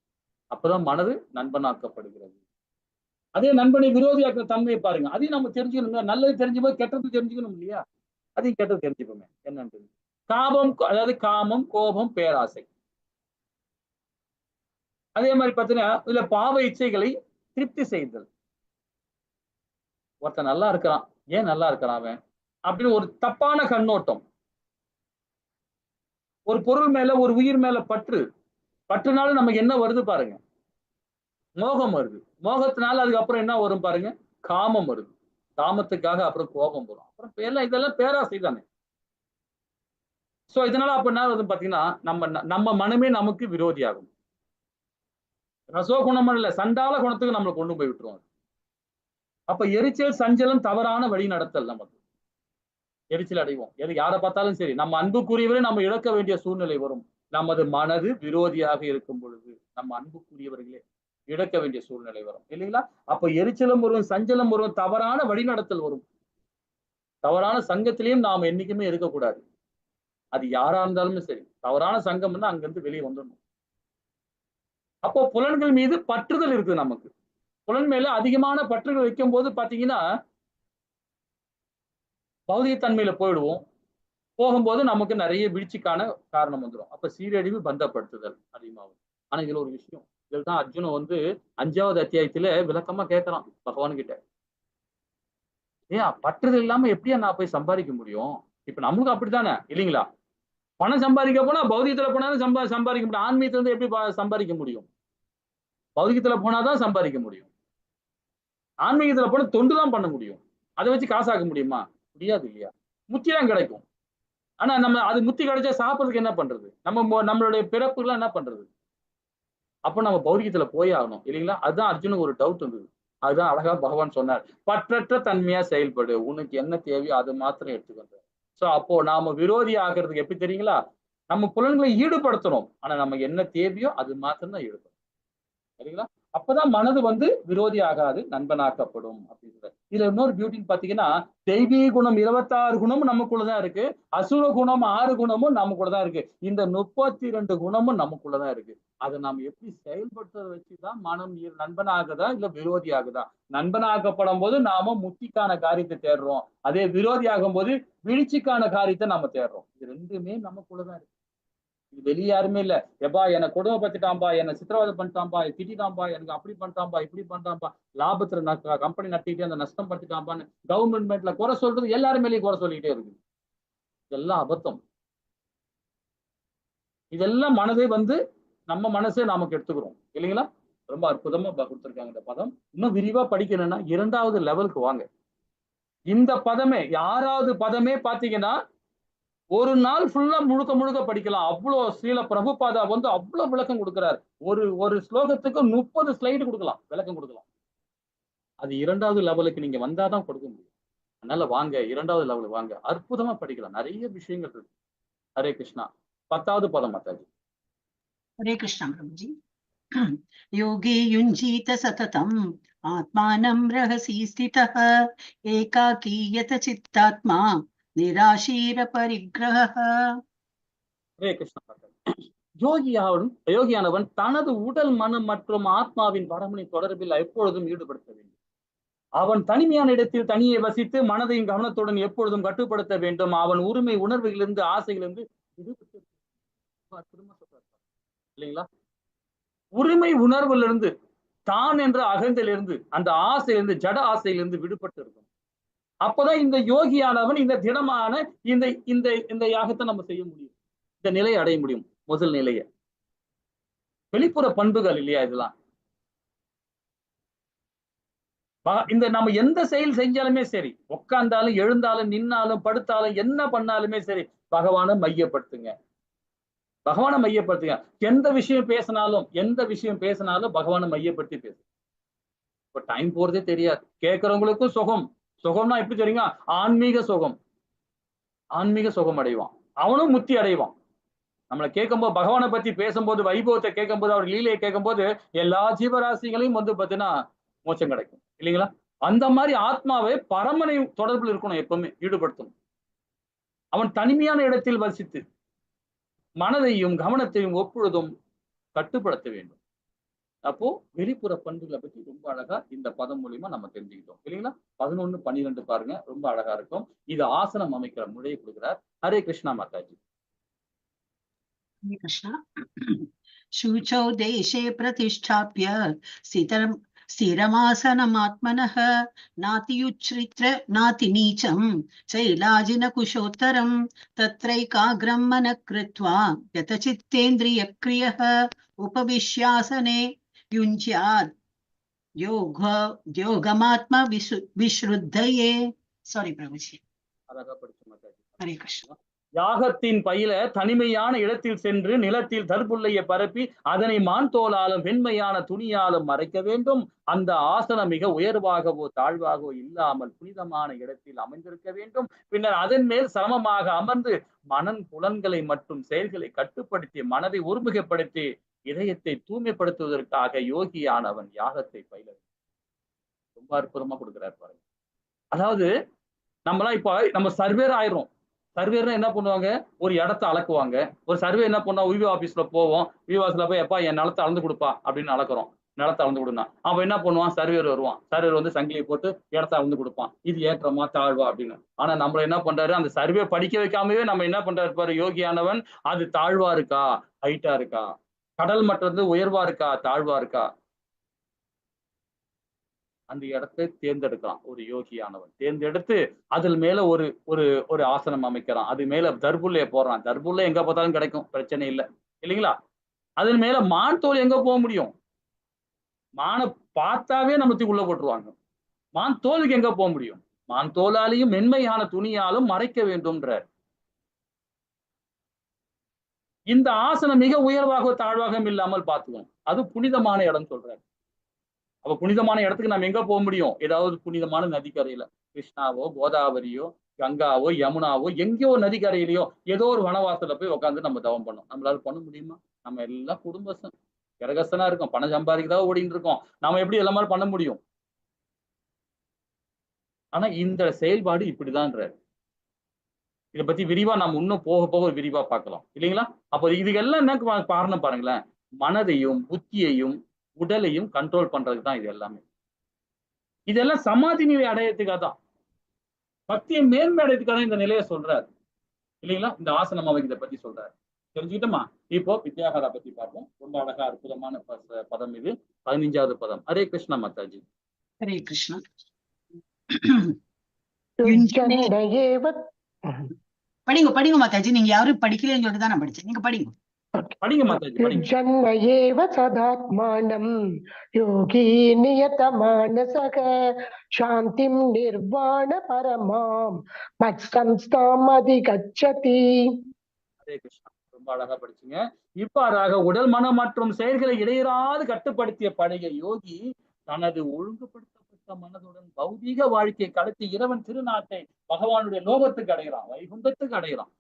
அப்பதான் மனது நண்பனாக்கப்படுகிறது. அதே நண்பனை விரோதியாக்குற தன்மையை பாருங்க. அதையும் நம்ம தெரிஞ்சுக்கணும். நல்லது தெரிஞ்சுப்போம், கெட்டது தெரிஞ்சுக்கணும் இல்லையா? அதையும் கெட்டது தெரிஞ்சுப்போமே என்னன்னு. அதாவது காமம், கோபம், பேராசை. அதே மாதிரி பாத்தீங்கன்னா இதுல பாவ இச்சைகளை திருப்தி செய்தல். ஒருத்தன் நல்லா இருக்கிறான், ஏன் நல்லா இருக்கிறான் அவன் அப்படின்னு ஒரு தப்பான கண்ணோட்டம். ஒரு பொருள் மேல, ஒரு உயிர் மேல பற்றுனால நமக்கு என்ன வருது பாருங்க, மோகம் வருது. மோகத்தினால அதுக்கப்புறம் என்ன வரும் பாருங்க, காமம் வருது. காமத்துக்காக அப்புறம் கோபம் வரும். அப்புறம் இதெல்லாம் பேராசை தானே. சோ இதனால அப்ப என்ன வருது பாத்தீங்கன்னா நம்ம மனமே நமக்கு விரோதியாகும். ரசோ குணம் இல்ல, சண்டால குணத்துக்கு நம்மளை கொண்டு போய் விட்டுருவோம். அப்ப எரிச்சல், சஞ்சலம், தவறான வழி நடத்தல் நமக்கு எரிச்சல் அடைவோம். யாரை பார்த்தாலும் சரி, நம்ம அன்புக்குரியவரை நம்ம இழக்க வேண்டிய சூழ்நிலை வரும். நமது மனது விரோதியாக இருக்கும் பொழுது நம்ம அன்புக்குரியவர்களே இழக்க வேண்டிய சூழ்நிலை வரும் இல்லைங்களா? அப்ப எரிச்சலும் வரும், சஞ்சலம் வரும், தவறான வழிநடத்தல் வரும். தவறான சங்கத்திலையும் நாம் என்னைக்குமே இருக்கக்கூடாது. அது யாரா இருந்தாலுமே சரி, தவறான சங்கம்னா அங்கிருந்து வெளியே வந்துடணும். அப்போ புலன்கள் மீது பற்றுதல் இருக்குது நமக்கு. புலன் மேல அதிகமான பற்றுகள் வைக்கும் போது பாத்தீங்கன்னா பௌதிகத்தன்மையில போயிடுவோம். போகும்போது நமக்கு நிறைய வீழ்ச்சிக்கான காரணம் வந்துடும். அப்ப சீரழிவு பந்தப்படுத்துதல் அதிகமாகும். ஆனா இதுல ஒரு விஷயம், இதுதான் அர்ஜுனன் வந்து 5வது அத்தியாயத்துல விளக்கமா கேட்கிறான் பகவான் கிட்ட. ஏன் பற்றுதல் இல்லாம எப்படியா நான் போய் சம்பாதிக்க முடியும்? இப்ப நம்மளுக்கு அப்படித்தானே இல்லைங்களா? பணம் சம்பாதிக்க போனா பௌதிகத்துல போனாலும் சம்பாதிக்க முடியும். ஆன்மீகத்துல இருந்து எப்படி சம்பாதிக்க முடியும்? பௌதிகத்துல போனாதான் சம்பாதிக்க முடியும். ஆன்மீகத்துல போனா தொண்டு தான் பண்ண முடியும். அதை வச்சு காசாக்க முடியுமா? முடியாது இல்லையா? முத்தி தான் கிடைக்கும். ஆனா நம்ம அது முத்தி கிடைச்சா சாப்பிடுறதுக்கு என்ன பண்றது? நம்மளுடைய பிறப்புலாம் என்ன பண்றது? அப்ப நம்ம பௌதிகத்துல போய் ஆகணும் இல்லைங்களா? அதுதான் அர்ஜுனுக்கு ஒரு டவுட் இருந்தது. அதுதான் அழகா பகவான் சொன்னார். பற்றற்ற தன்மையா செயல்படு. உனக்கு என்ன தேவையோ அது மாத்திரம் எடுத்துக்கொண்டு. சோ அப்போ நாம விரோதி ஆகிறதுக்கு எப்படி தெரியுங்களா? நம்ம புலன்களை ஈடுபடுத்தணும். ஆனா நமக்கு என்ன தேவையோ அது மாத்திரம் தான் ஈடுபடும். சரிங்களா? அப்பதான் மனது வந்து விரோதி ஆகாது, நண்பனாக்கப்படும் அப்படின்றது. இதுல இன்னொரு பியூட்டின்னு பாத்தீங்கன்னா, தெய்வீக குணம் 26 குணமும் நமக்குள்ளதான் இருக்கு. அசுர குணம் 6 குணமும் நமக்குள்ளதான் இருக்கு. இந்த 32 குணமும் நமக்குள்ளதான் இருக்கு. அதை நாம் எப்படி செயல்படுத்துறத வச்சுதான் மனம் நண்பனாகுதா இல்ல விரோதி ஆகுதா? நண்பனாக்கப்படும் போது நாம முக்திக்கான காரியத்தை தேடுறோம். அதே விரோதி ஆகும் போது வீழ்ச்சிக்கான காரியத்தை நாம தேடுறோம். இது ரெண்டுமே நமக்குள்ளதான் இருக்கு. வெளிய யாருமே இல்ல. எப்பா என்ன கொடுமைப்படுத்திட்டான்பா, என்ன சித்திரவதை பண்ணிட்டான்பா, திட்டிட்டான்பா, எனக்கு அப்படி பண்ணிட்டான்பா, இப்படி பண்ணிட்டான்பா, லாபத்துல கம்பெனி நடத்திட்டு அந்த நஷ்டம் படுத்திட்டான்பான்னு கவர்மெண்ட்ல குறை சொல்றது எல்லாரும் மேலேயும் குறை சொல்லிக்கிட்டே இருக்கு. இதெல்லாம் அபத்தம். இதெல்லாம் மனதை வந்து நம்ம மனசே நமக்கு எடுத்துக்கிறோம் இல்லைங்களா? ரொம்ப அற்புதமா கொடுத்திருக்காங்க இந்த பதம். இன்னும் விரிவா படிக்கணும்னா 2வது லெவலுக்கு வாங்க. இந்த பதமே 6வது பதமே பாத்தீங்கன்னா ஒரு நாள் ஃபுல்லா முழுக்க முழுக்க படிக்கலாம். அவ்வளவு ஸ்ரீல பிரபுபாதா வந்து அவ்வளவு விளக்கம் கொடுக்கிறார். ஒரு ஸ்லோகத்துக்கு 30 ஸ்லைடு கொடுக்கலாம், விளக்கம் கொடுக்கலாம். அது 2வது லெவலுக்கு நீங்க வந்தாதான் கொடுக்க முடியும். அதனால வாங்க 2வது லெவலுக்கு வாங்க. அற்புதமா படிக்கலாம். நிறைய விஷயங்கள் இருக்கு. ஹரே கிருஷ்ணா. 10வது பதம் மாதாஜி. हरे कृष्णा प्रभुजी। योगे युञ्जीत सततम् आत्मानं रहसि स्थितः एकाकी यत चित्तात्मा निराशीर परिग्रहः। ஹரே கிருஷ்ணா மாதாஜி. யோகியானவன் தனது உடல் மனம் மற்றும் ஆத்மாவின் பரமனை தொடர்பில் எப்பொழுதும் ஈடுபடுத்த வேண்டும். அவன் தனிமையான இடத்தில் தனியே வசித்து மனதையும் கவனத்துடன் எப்பொழுதும் கட்டுப்படுத்த வேண்டும். அவன் உரிமை உணர்வுகளிலிருந்து ஆசைகளிலிருந்து விடுபட்டு இல்லைங்களா? உரிமை உணர்விலிருந்து தான் என்ற அகந்திலிருந்து அந்த ஆசையிலிருந்து ஜட ஆசையிலிருந்து விடுபட்டு இருக்கும். அப்பதான் இந்த யோகியானவன் இந்த திடமான இந்த இந்த இந்த யாகத்தை நம்ம செய்ய முடியும். இந்த நிலையை அடைய முடியும். முதல் நிலையை வெளிப்புற பண்புகள் இல்லையா இதெல்லாம். இந்த நம்ம எந்த செயல் செஞ்சாலுமே சரி, உட்கார்ந்தாலும் எழுந்தாலும் நின்னாலும் படுத்தாலும் என்ன பண்ணாலுமே சரி, பகவானை மையப்படுத்துங்க. பகவானை மையப்படுத்துங்க. எந்த விஷயம் பேசினாலும் பகவானை மையப்படுத்தி பேசு. இப்ப டைம் போறதே தெரியாது. கேட்கிறவங்களுக்கும் சுகம். சுகம்னா எப்படி தெரியுங்க? ஆன்மீக சுகம். ஆன்மீக சுகம் அடைவான். அவனும் முக்தி அடைவான். நம்மளை கேட்கும்போது பகவானை பத்தி பேசும்போது, வைபவத்தை கேட்கும்போது, அவர் லீலையை கேட்கும்போது எல்லா ஜீவராசிகளையும் வந்து பாத்தீங்கன்னா மோட்சம் கிடைக்கும் இல்லைங்களா? அந்த மாதிரி ஆத்மாவை பரமனை தொடர்பில் இருக்கணும், எப்பவுமே ஈடுபடுத்தணும். அவன் தனிமையான இடத்தில் வசித்து மனதையும் கவனத்தையும் எப்பொழுதும் கட்டுப்படுத்த வேண்டும். அப்போ வெளிப்புற பண்புகளை பத்தி ரொம்ப அழகா இந்த பதம் மூலியமா நம்ம தெரிஞ்சுக்கிட்டோம் இல்லைங்களா? 11, 12 பாருங்க, ரொம்ப அழகா இருக்கும். இது ஆசனம் அமைக்கிற முறையை கொடுக்கிறார். ஹரே கிருஷ்ணா மாதாஜி. हरे कृष्णा। शुचौ देशे प्रतिष्ठाप्य स्थिरमासनमात्मनः नातियुच्छ्रित्र नातिनीचं चैलाजिनकुशोत्तरं तत्रैकाग्रं मनः कृत्वा यतचित्तेन्द्रियक्रियः उपविश्यासने युञ्ज्यात् योगमात्मा विश्रुद्धये। सॉरी प्रभुजी। हरे कृष्ण। யாகத்தின் பயில தனிமையான இடத்தில் சென்று நிலத்தில் தர்புள்ளையை பரப்பி அதனை மான் தோலாலும் வெண்மையான துணியாலும் மறைக்க வேண்டும். அந்த ஆசனம் மிக உயர்வாகவோ தாழ்வாகவோ இல்லாமல் புனிதமான இடத்தில் அமைந்திருக்க வேண்டும். பின்னர் அதன் மேல் சமமாக அமர்ந்து மனன் புலன்களை மற்றும் செயல்களை கட்டுப்படுத்தி மனதை ஒருமுகப்படுத்தி இதயத்தை தூய்மைப்படுத்துவதற்காக யோகியானவன் யாகத்தை பயில. ரொம்ப அற்புதமா கொடுக்கிறார் பாருங்க. அதாவது நம்மளாம் இப்போ நம்ம சர்வேர் ஆயிரும். சர்வேர்னா என்ன பண்ணுவாங்க, ஒரு இடத்த அளக்குவாங்க. ஒரு சர்வே என்ன பண்ணுவோம், விவோ ஆபீஸ்ல போவோம். விவோ ஆபீஸ்ல போய் எப்பா என் நிலத்தை அளந்து கொடுப்பா அப்படின்னு அளக்குறோம். நிலத்தை அளந்து கொடுனா அவன் என்ன பண்ணுவான், சர்வேர் வருவான். சர்வேர் வந்து சங்கிலியை போட்டு இடத்த அளந்து கொடுப்பான். இது ஏற்றமா தாழ்வா அப்படின்னு. ஆனா நம்மள என்ன பண்றாரு, அந்த சர்வே படிக்க வைக்காமவே நம்ம என்ன பண்றாரு பாரு யோகியானவன், அது தாழ்வா இருக்கா ஹைட்டா இருக்கா, கடல் மட்டம் உயர்வா இருக்கா தாழ்வா இருக்கா, அந்த இடத்தை தேர்ந்தெடுக்கலாம். ஒரு யோகியானவன் தேர்ந்தெடுத்து அதில் மேல ஒரு ஒரு ஒரு ஆசனம் அமைக்கிறான். அது மேல தர்புல்லைய போடுறான். தர்புல்ல எங்க பார்த்தாலும் கிடைக்கும், பிரச்சனை இல்லை இல்லைங்களா? அதன் மேல மான் தோல் எங்க போக முடியும்? மானை பார்த்தாவே நம்ம தூக்கி உள்ள போட்டுருவாங்க. மான் தோலுக்கு எங்க போக முடியும்? மான் தோலாலையும் மென்மையான துணியாலும் மறைக்க வேண்டும்ன்றார். இந்த ஆசனம் மிக உயர்வாக தாழ்வாகவும் இல்லாமல் பார்த்துக்கணும். அது புனிதமான இடம் சொல்றாரு. அப்ப புனிதமான இடத்துக்கு நம்ம எங்க போக முடியும்? ஏதாவது புனிதமான நதிக்கரையில, கிருஷ்ணாவோ கோதாவரியோ கங்காவோ யமுனாவோ எங்கேயோ ஒரு நதிக்கரையிலையோ ஏதோ ஒரு வனவாசல போய் உட்காந்து நம்ம தவம் பண்ணோம். நம்மளால பண்ண முடியுமா? நம்ம எல்லாம் குடும்பஸ்தன் கிரகஸ்தனா இருக்கோம், பணம் சம்பாதிக்கதான் ஓடிட்டு இருக்கோம். நாம எப்படி எல்லா மாதிரி பண்ண முடியும்? ஆனா இந்த செயல்பாடு இப்படிதான்றாரு. இதை பத்தி விரிவா நம்ம இன்னும் போக போக விரிவா பார்க்கலாம் இல்லைங்களா? அப்போ இதுக்கெல்லாம் என்ன காரணம் பாருங்களேன், மனதையும் புத்தியையும் உடலையும் கண்ட்ரோல் பண்றதுக்கு தான் இது எல்லாமே. இதெல்லாம் சமாதி நிலை அடையறதுக்காக தான், பக்தியை மேன்மை அடையறதுக்காக இந்த நிலையை சொல்றாரு இல்லைங்களா? இந்த ஆசனம் அமைக்கிறத பத்தி சொல்றாரு. தெரிஞ்சுக்கிட்டோமா? இப்போ வித்யாகாரா பத்தி பார்ப்போம். ரொம்ப அழகா அற்புதமான பதம் இது. 15வது பதம். ஹரே கிருஷ்ணா மாதாஜி. ஹரே கிருஷ்ணா. படிங்க படிங்க மாதாஜி, நீங்க யாரும் படிக்கலன்னு சொல்லிட்டு தான் நான் படிச்சேன். நீங்க படிங்க. படிங்க மாதாஜி, படிங்க. ஜன்மயேவ சதாத்மானம் யோகி நியதமானசக சாந்திம் நிர்வாண பரமாம் மத்சம்ஸ்தாம் அதிகச்சதி. ஹரே கிருஷ்ணா. ரொம்ப அழகா படிச்சீங்க. இவ்வாறாக உடல் மனம் மற்றும் செயல்களை இடையறாது கட்டுப்படுத்திய பழைய யோகி தனது ஒழுங்குபடுத்தப்பட்ட மனதுடன் பௌதீக வாழ்க்கையை கடத்தி இறைவன் திருநாட்டை பகவானுடைய லோகத்துக்கு அடைகிறான், வைகுந்தத்துக்கு அடைகிறான்.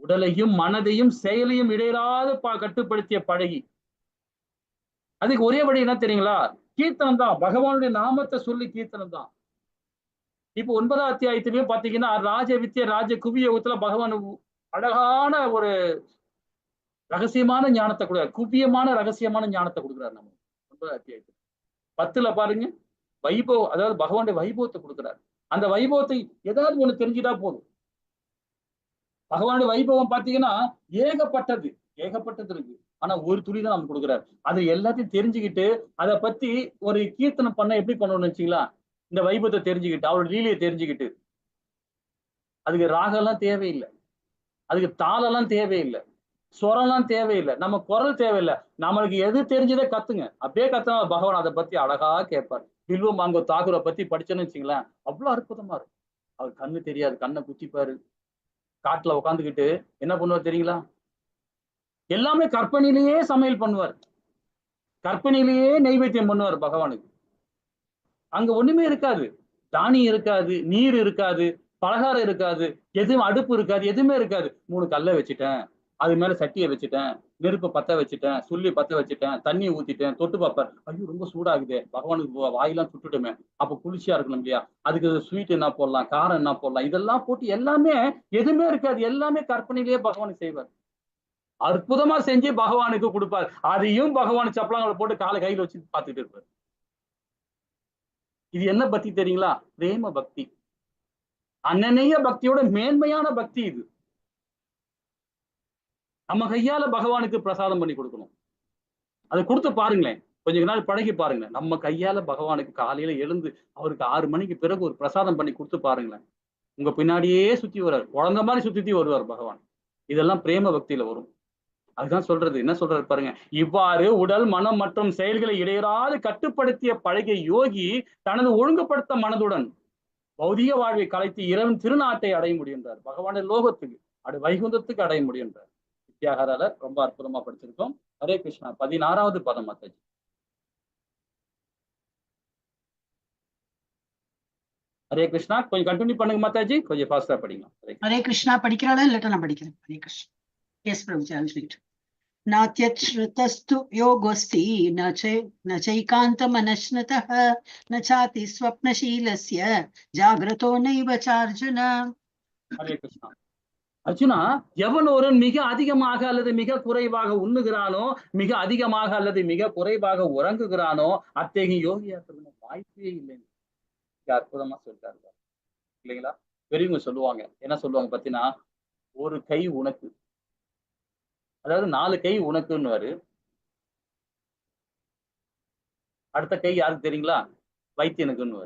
உடலையும் மனதையும் செயலையும் இடையறாது கட்டுப்படுத்திய பழகி. அதுக்கு ஒரே வழி என்ன தெரியுங்களா? கீர்த்தனம் தான். பகவானுடைய நாமத்தை சொல்லி கீர்த்தனம் தான். இப்போ 9வது அத்தியாயத்திலயும் பாத்தீங்கன்னா ராஜ வித்ய ராஜ குவியோகத்துல பகவான் அழகான ஒரு ரகசியமான ஞானத்தை கொடுக்குறாரு. குவியமான ரகசியமான ஞானத்தை கொடுக்குறாரு. நம்ம 9வது அத்தியாயத்துல 10ல பாருங்க, வைபவம், அதாவது பகவானுடைய வைபவத்தை கொடுக்குறாரு. அந்த வைபவத்தை ஏதாவது ஒண்ணு தெரிஞ்சுட்டா போதும். பகவானுடைய வைபவம் பாத்தீங்கன்னா ஏகப்பட்டது இருக்கு. ஆனா ஒரு துளி தான் நமக்கு கொடுக்குறாரு. அது எல்லாத்தையும் தெரிஞ்சுக்கிட்டு அதை பத்தி ஒரு கீர்த்தனம் பண்ண எப்படி பண்ணணும்னு வச்சுங்களா? இந்த வைபவத்தை தெரிஞ்சுக்கிட்டு அவரோட லீலையை தெரிஞ்சுக்கிட்டு, அதுக்கு ராகம்லாம் தேவையில்லை, அதுக்கு தாளம்லாம் தேவையில்லை, ஸ்வரம்லாம் தேவையில்லை, நம்ம குரல் தேவையில்லை. நம்மளுக்கு எது தெரிஞ்சதே கத்துங்க. அப்படியே கத்துனா பகவான் அதை பத்தி அழகா கேட்பார். வில்வ மாங்கோ தாக்கூரை பத்தி படிச்சேன்னு வச்சுங்களேன், அவ்வளவு அற்புதமா இருக்கும். அவர் கண்ணு தெரியாது, கண்ணை குத்திப்பாரு. காட்டுல உட்காந்துக்கிட்டு என்ன பண்ணுவார் தெரியுங்களா? எல்லாமே கற்பனையிலேயே சமையல் பண்ணுவார், கற்பனையிலேயே நைவேத்தியம் பண்ணுவார் பகவானுக்கு. அங்க ஒண்ணுமே இருக்காது, தானியம் இருக்காது, நீர் இருக்காது, பலகாரம் இருக்காது, எதுவும் அடுப்பு இருக்காது, எதுவுமே இருக்காது. 3 கல்லை வச்சுட்டேன், அது மேல சட்டியை வச்சுட்டேன், நெருப்பு பத்த வச்சுட்டேன், சுள்ளி பத்த வச்சுட்டேன், தண்ணி ஊத்திட்டேன், தொட்டு பார்ப்பேன், ஐயோ ரொம்ப சூடாகுது, பகவானுக்கு வாயெல்லாம் சுட்டுட்டுமே, அப்ப குளிர்ச்சியா இருக்கணும் இல்லையா? அதுக்கு ஸ்வீட் என்ன போடலாம், காரம் என்ன போடலாம், இதெல்லாம் போட்டு எல்லாமே எதுவுமே இருக்காது, எல்லாமே கற்பனையிலேயே பகவானுக்கு செய்வார். அற்புதமா செஞ்சு பகவானுக்கு கொடுப்பார். அதையும் பகவான் சப்பலாங்களை போட்டு காலை கையில வச்சு பார்த்துட்டு இருப்பார். இது என்ன பக்தி தெரியுங்களா? பிரேம பக்தி, அனன்ய பக்தியோட மேன்மையான பக்தி இது. நம்ம கையால பகவானுக்கு பிரசாதம் பண்ணி கொடுக்கணும். அதை கொடுத்து பாருங்களேன், கொஞ்ச நாள் பழகி பாருங்க. நம்ம கையால பகவானுக்கு காலையில எழுந்து அவருக்கு 6 மணிக்கு பிறகு ஒரு பிரசாதம் பண்ணி கொடுத்து பாருங்களேன். உங்க பின்னாடியே சுத்தி வருவார், குழந்தை மாதிரி சுத்தி வருவார் பகவான். இதெல்லாம் பிரேம பக்தியில வரும். அதுதான் சொல்றது, என்ன சொல்றாரு பாருங்க. இவ்வாறு உடல் மனம் மற்றும் செயல்களை இடையறாது கட்டுப்படுத்திய பழகிய யோகி தனது ஒழுங்குபடுத்த மனதுடன் பௌதிக வாழ்வை கலைத்து இறைவன் திருநாட்டை அடைய முடிகின்றார். பகவானுடைய லோகத்துக்கு வைகுந்தத்துக்கு அடைய முடிகின்றார். வித்யாகாரால ரொம்ப அற்புதமா படிச்சிருக்கோம். ஹரே கிருஷ்ணா. 16வது பதம் மாதாஜி. ஹரே கிருஷ்ணா. கொஞ்சம் கண்டினியூ பண்ணுங்க மாதாஜி, கொஞ்சம் ஃபாஸ்டா படிங்க. ஹரே கிருஷ்ணா படிக்கிறாளா இல்லாட்டா நான் படிக்கிறேன். ஹரே கிருஷ்ணா. எஸ் பிரபுஜி, ஐ வில் ரீட். नात्यच्छ्रुतस्तु योगोऽस्ति न चैकान्तमनश्नतः न चाति स्वप्नशीलस्य जाग्रतो नैव चार्जुन. ஹரே கிருஷ்ணா. அர்ஜுனா, எவன் ஒருவன் மிக அதிகமாக அல்லது மிக குறைவாக உண்ணுகிறானோ, மிக அதிகமாக அல்லது மிக குறைவாக உறங்குகிறானோ, அத்தகைய யோகியாக்குறது வாய்ப்பே இல்லைன்னு அற்புதமா சொல்லிட்டாரு இல்லைங்களா? பெரியவங்க சொல்லுவாங்க, என்ன சொல்லுவாங்க பாத்தீங்கன்னா, ஒரு கை உனக்கு, அதாவது 4 கை உனக்குன்னு, அடுத்த கை யாருக்கு தெரியுங்களா? வைத்தியனுக்குன்னு.